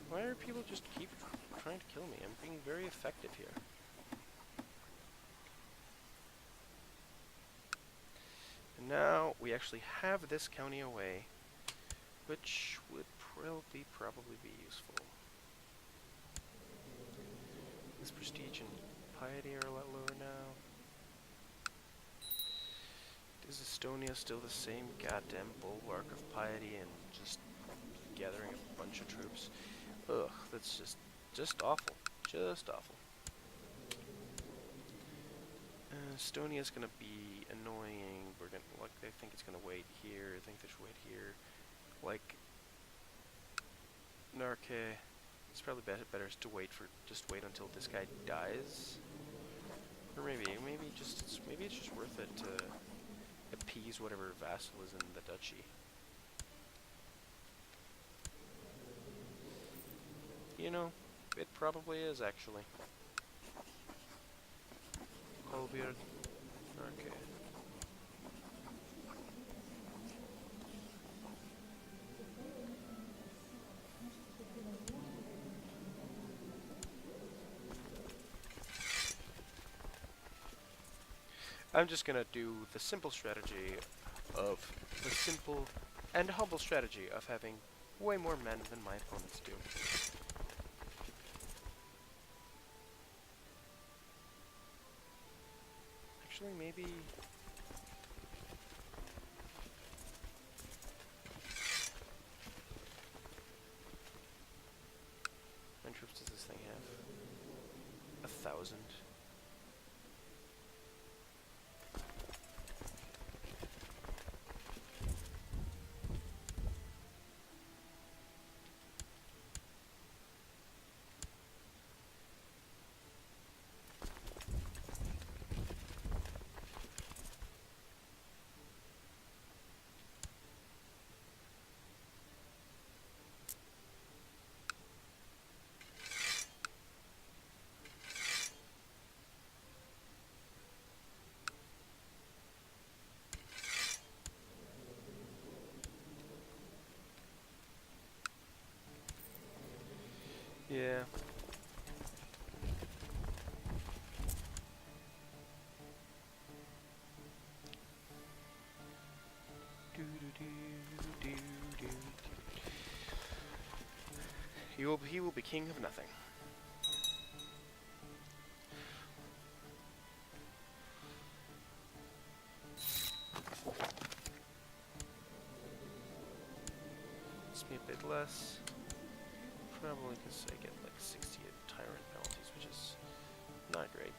Why are people just keep trying to kill me? I'm being very effective here. And now we actually have this county away, which would probably be useful. This prestige and piety are a lot lower now. Is Estonia still the same goddamn bulwark of piety and just gathering a bunch of troops? Ugh, that's just awful. Just awful. Estonia's gonna be annoying. We're gonna, like, I think it's gonna wait here. I think they should wait here. Like, Narke, it's probably better to wait until this guy dies. Or maybe it's just worth it to appease whatever vassal is in the duchy. You know, it probably is, actually. Kolbjörn. Okay. I'm just gonna do the simple and humble strategy of having way more men than my opponents do. Actually, maybe... How many troops does this thing have? 1,000. Yeah. He will be king of nothing. It's me a bit less. Probably because I get like 60 tyrant penalties, which is not great.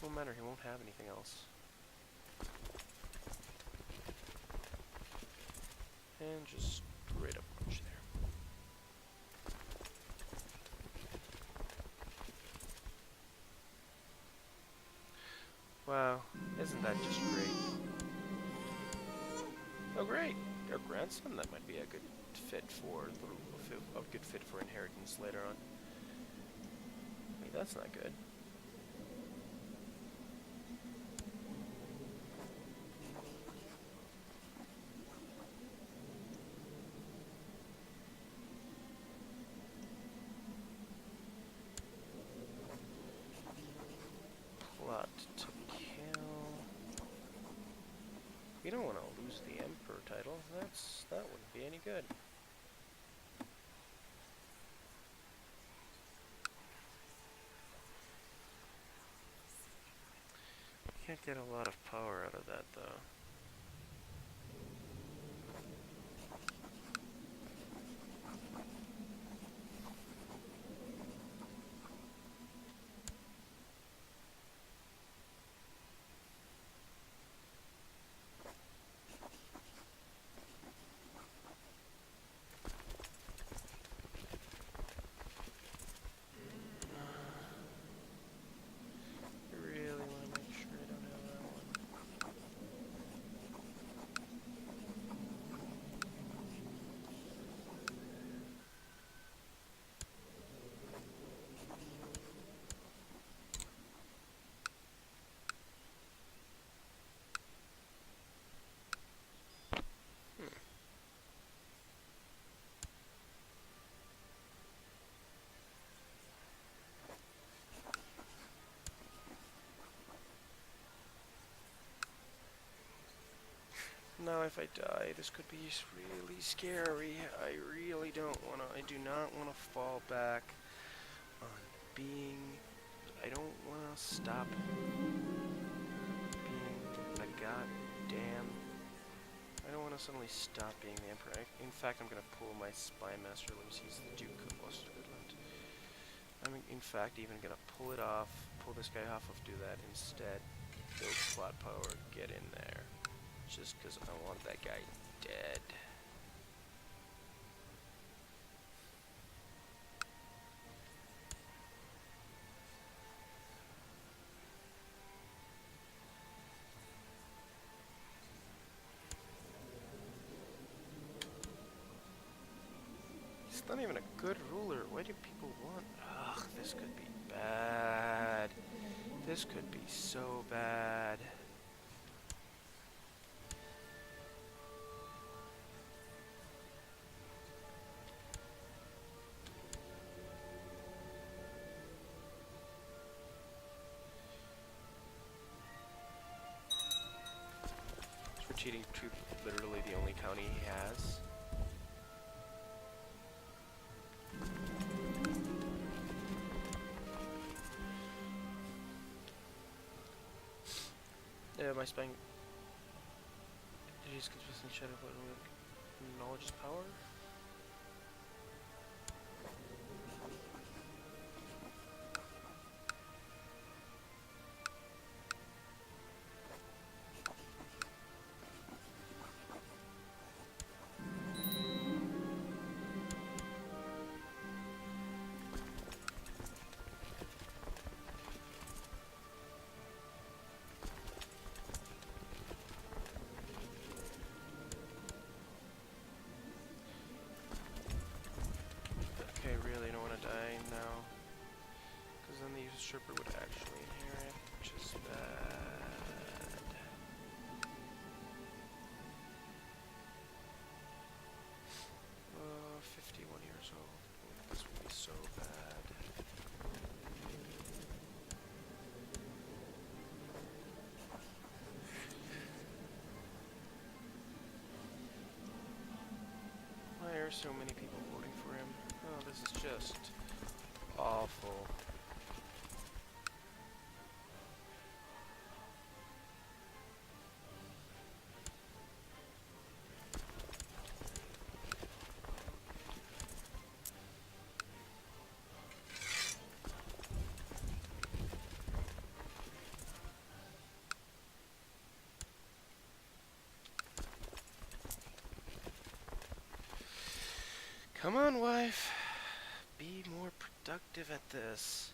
Won't matter, he won't have anything else. And just straight up punch there. Wow, isn't that just great? Oh great, our grandson, that might be a good fit for inheritance later on. Wait, that's not good. Plot to kill. We don't want to lose the emperor title. That wouldn't good. Can't get a lot of power out of that, though. Now if I die, this could be really scary. I really don't wanna, I do not wanna fall back on being, I don't wanna stop being the goddamn, I don't wanna suddenly stop being the Emperor. In fact, I'm gonna pull my Spy Master limbs. He's the Duke of Östergötland. I'm in fact even gonna pull it off, pull this guy off of do that instead. Build plot power, get in there. Just because I want that guy dead. He's not even a good ruler. Why do people want... Ugh, this could be bad. This could be so bad. Cheating to literally the only county he has. Yeah, my spying. Did he just consistently shed a knowledge is power? Usurper would actually inherit, which is bad. 51 years old. This would be so bad. Why are so many people voting for him? Oh, this is just awful. Come on, wife. Be more productive at this.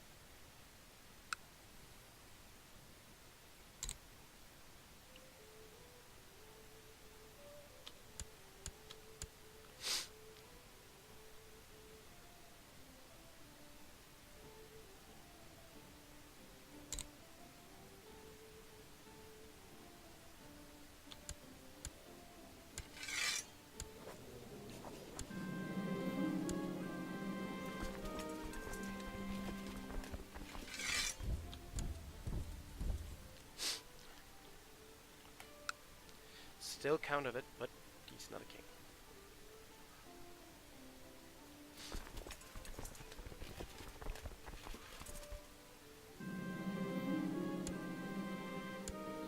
Still count of it, but he's not a king.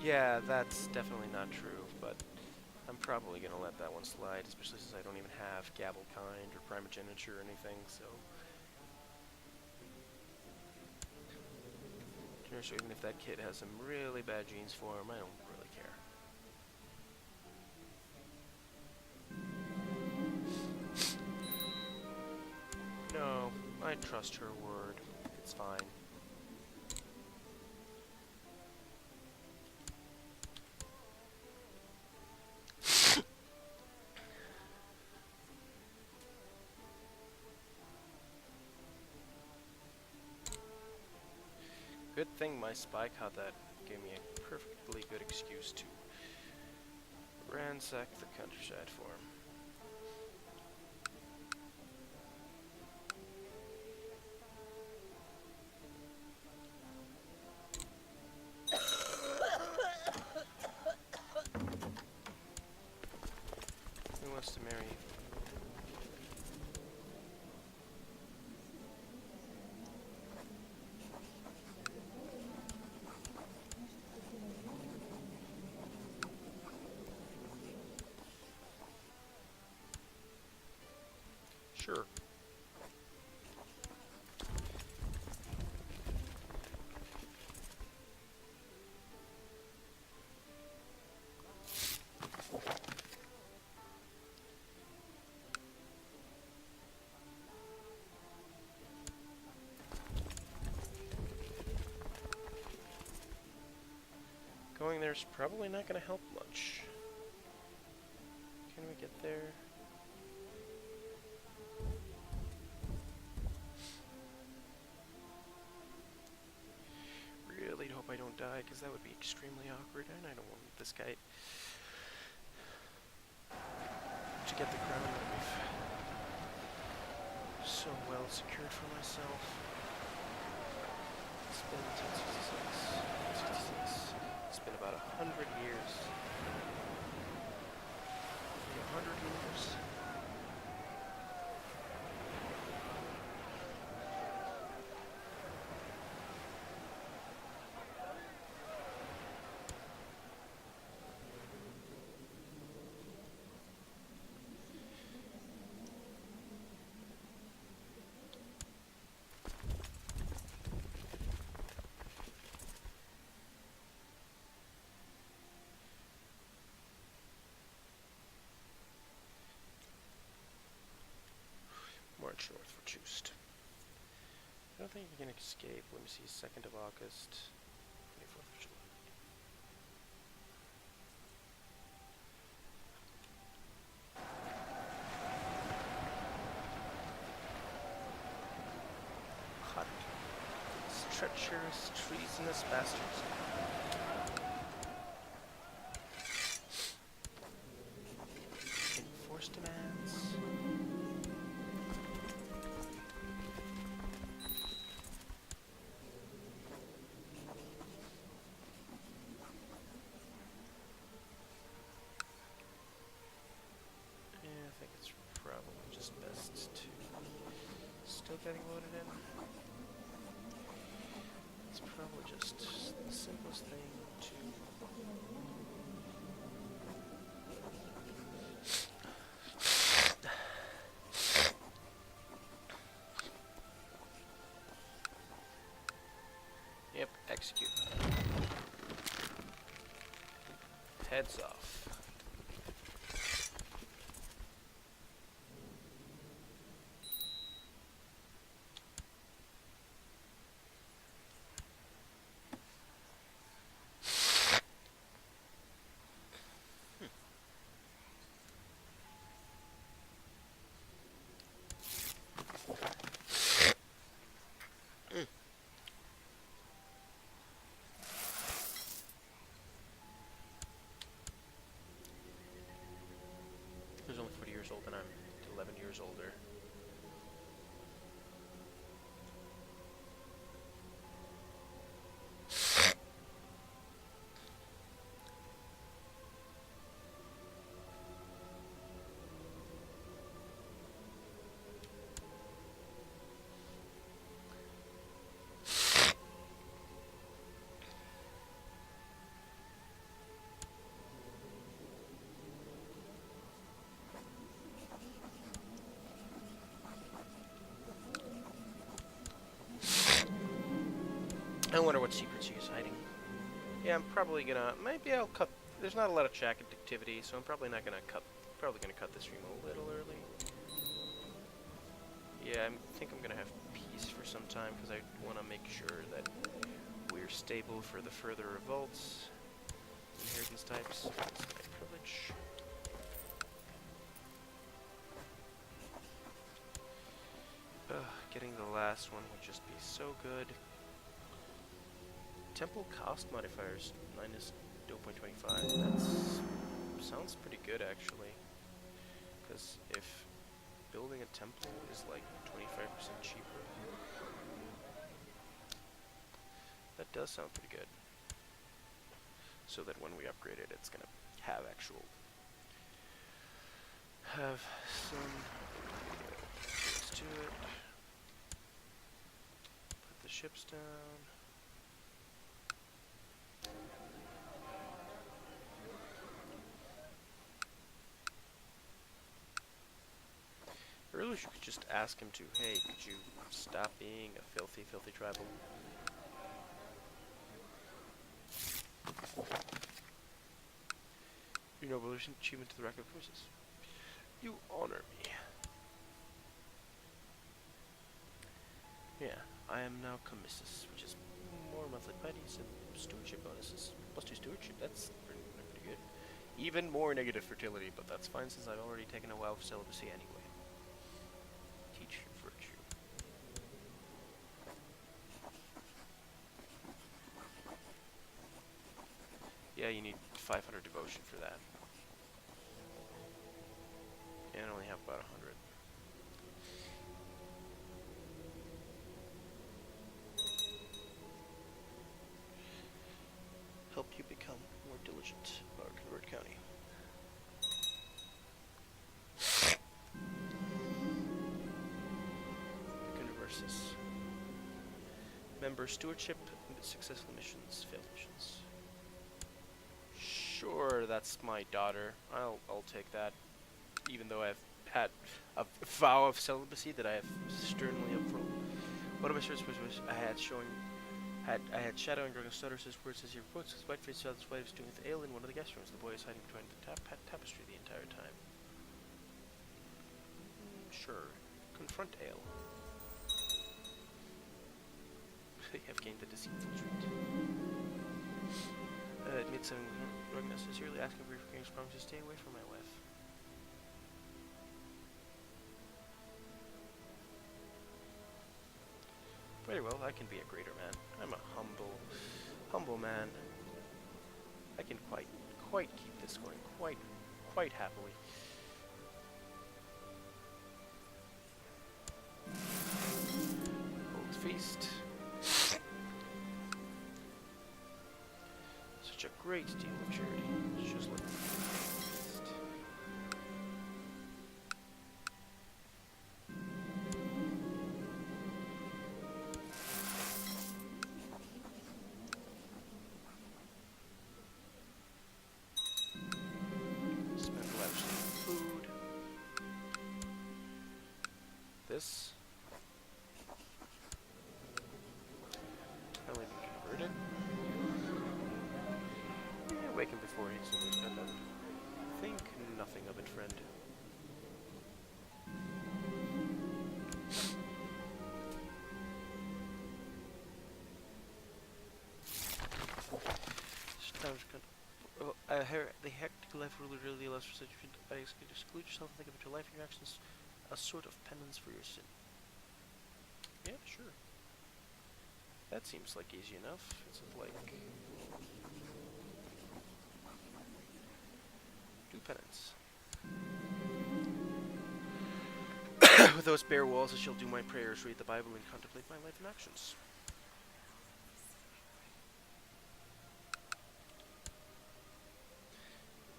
Yeah, that's definitely not true, but I'm probably going to let that one slide, especially since I don't even have Gavelkind or Primogeniture or anything, so... So even if that kid has some really bad genes for him, I don't really care. No, I trust her word. It's fine. Good thing my spy caught that. Gave me a perfectly good excuse to ransack the countryside for him. Who wants to marry you? Sure. Going there's probably not going to help much. Can we get there? Really hope I don't die, because that would be extremely awkward, and I don't want this guy to get the crown that we've so well secured for myself. It's been 1066. It's been about 100 years. Maybe 100 years. March north for Chust. I don't think you can escape. Let me see, 2nd of August, 24th of July. Hot. These treacherous, treasonous bastards. Enforced demands. Still getting loaded in. It's probably just the simplest thing to... Yep, execute. Heads off. He was only 40 years old and I'm 11 years older. I wonder what secrets he is hiding. Yeah, I'm probably gonna... Maybe I'll cut... There's not a lot of chat activity, so I'm probably not gonna cut... Probably gonna cut the stream a little early. Yeah, I think I'm gonna have peace for some time, because I want to make sure that we're stable for the further revolts. Inheritance types. That's my privilege. Getting the last one would just be so good. Temple cost modifiers minus 0.25. That's sounds pretty good actually. Because if building a temple is like 25% cheaper, that does sound pretty good. So that when we upgrade it, it's gonna have some. Let's do it. Put the ships down. I really wish you could just ask him to, hey, could you stop being a filthy, filthy tribal? Your noble achievement to the record of forces. You honor me. Yeah, I am now commissus, which is more monthly pieties and stewardship bonuses. Plus 2 stewardship, that's pretty good. Even more negative fertility, but that's fine since I've already taken a vow of celibacy anyway. Teach virtue. Yeah, you need 500 devotion for that. And I only have about 100. Help you become more diligent about Convert County. Converses. Member stewardship, successful missions, failed missions. Sure, that's my daughter. I'll take that. Even though I've had a vow of celibacy that I have sternly upheld. One of my shirts was I had shadowing during a stutter says words as your quotes. His white face saw his wife doing with ale in one of the guest rooms. The boy is hiding behind the tapestry the entire time. Sure. Confront ale. You have gained the deceitful trait. Admit some rugness. Sincerely asking for your forgiveness. Promise to stay away from my wife. Very well, I can be a greater man. I'm a humble man. I can quite keep this going quite happily. Old feast. Such a great deal of charity. It's just like feast. This. How will be converted? Yeah, wake him before he's always spent out. Think nothing of it, friend. The hectic life really allows for such. I exclude yourself and think of your life and your actions. A sort of penance for your sin. Yeah, sure. That seems like easy enough. It's like... do penance. With those bare walls I shall do my prayers, read the Bible, and contemplate my life and actions.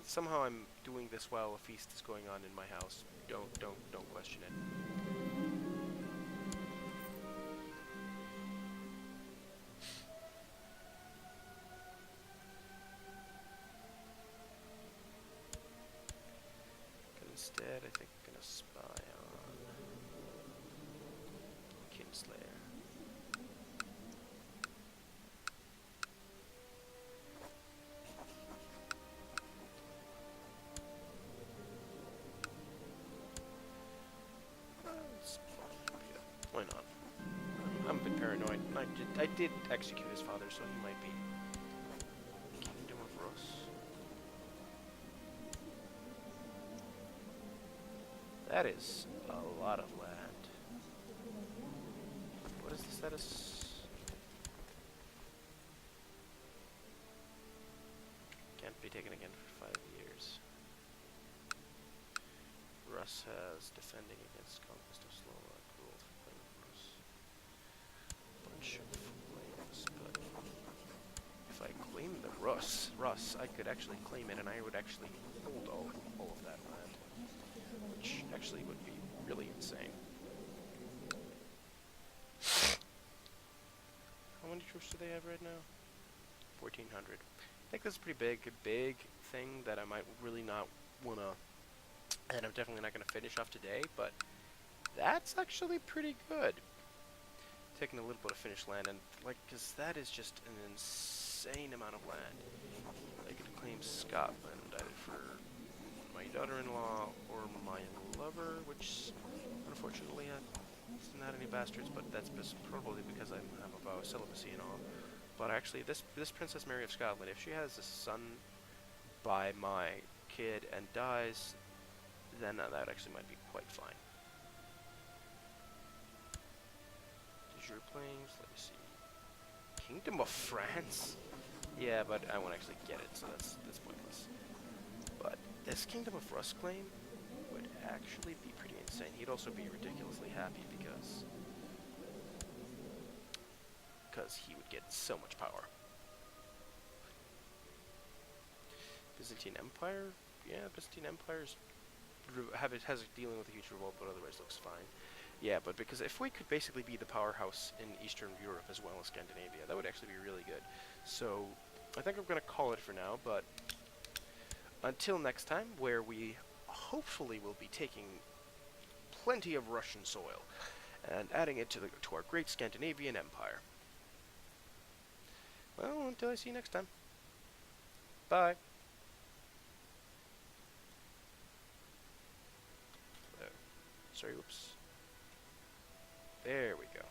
Somehow I'm doing this while a feast is going on in my house. Don't question it. Instead, I think I'm gonna spy on Kinslayer. Why not? I'm a bit paranoid. I did execute his father, so he might be Kingdom of Rus. That is a lot of land. What is the status? Can't be taken again for 5 years. Rus has defending against conquest of Slovak rule for claim Rus. Bunch of flames, but if I claim the Rus, I could actually claim it, and I would actually hold all of that land, which actually would be really insane. How many troops do they have right now? 1,400. I think this is pretty big thing that I might really not wanna, and I'm definitely not gonna finish off today, but that's actually pretty good. Taking a little bit of Finnish land, and like, cause that is just an insane amount of land. I could claim Scotland either for my daughter-in-law or my lover, which unfortunately hasn't had any bastards, but that's probably because I have a vow of celibacy and all. But actually, this Princess Mary of Scotland, if she has a son by my kid and dies, then that actually might be quite fine. Your claims, let me see. Kingdom of France? Yeah, but I won't actually get it, so that's pointless. But this Kingdom of Rus claim would actually be pretty insane. He'd also be ridiculously happy because he would get so much power. Byzantine Empire? Yeah, Byzantine Empire's has dealing with a huge revolt, but otherwise looks fine. Yeah, but because if we could basically be the powerhouse in Eastern Europe as well as Scandinavia, that would actually be really good. So I think I'm going to call it for now, but until next time, where we hopefully will be taking plenty of Russian soil and adding it to our great Scandinavian empire. Well, until I see you next time. Bye. Sorry, whoops. There we go.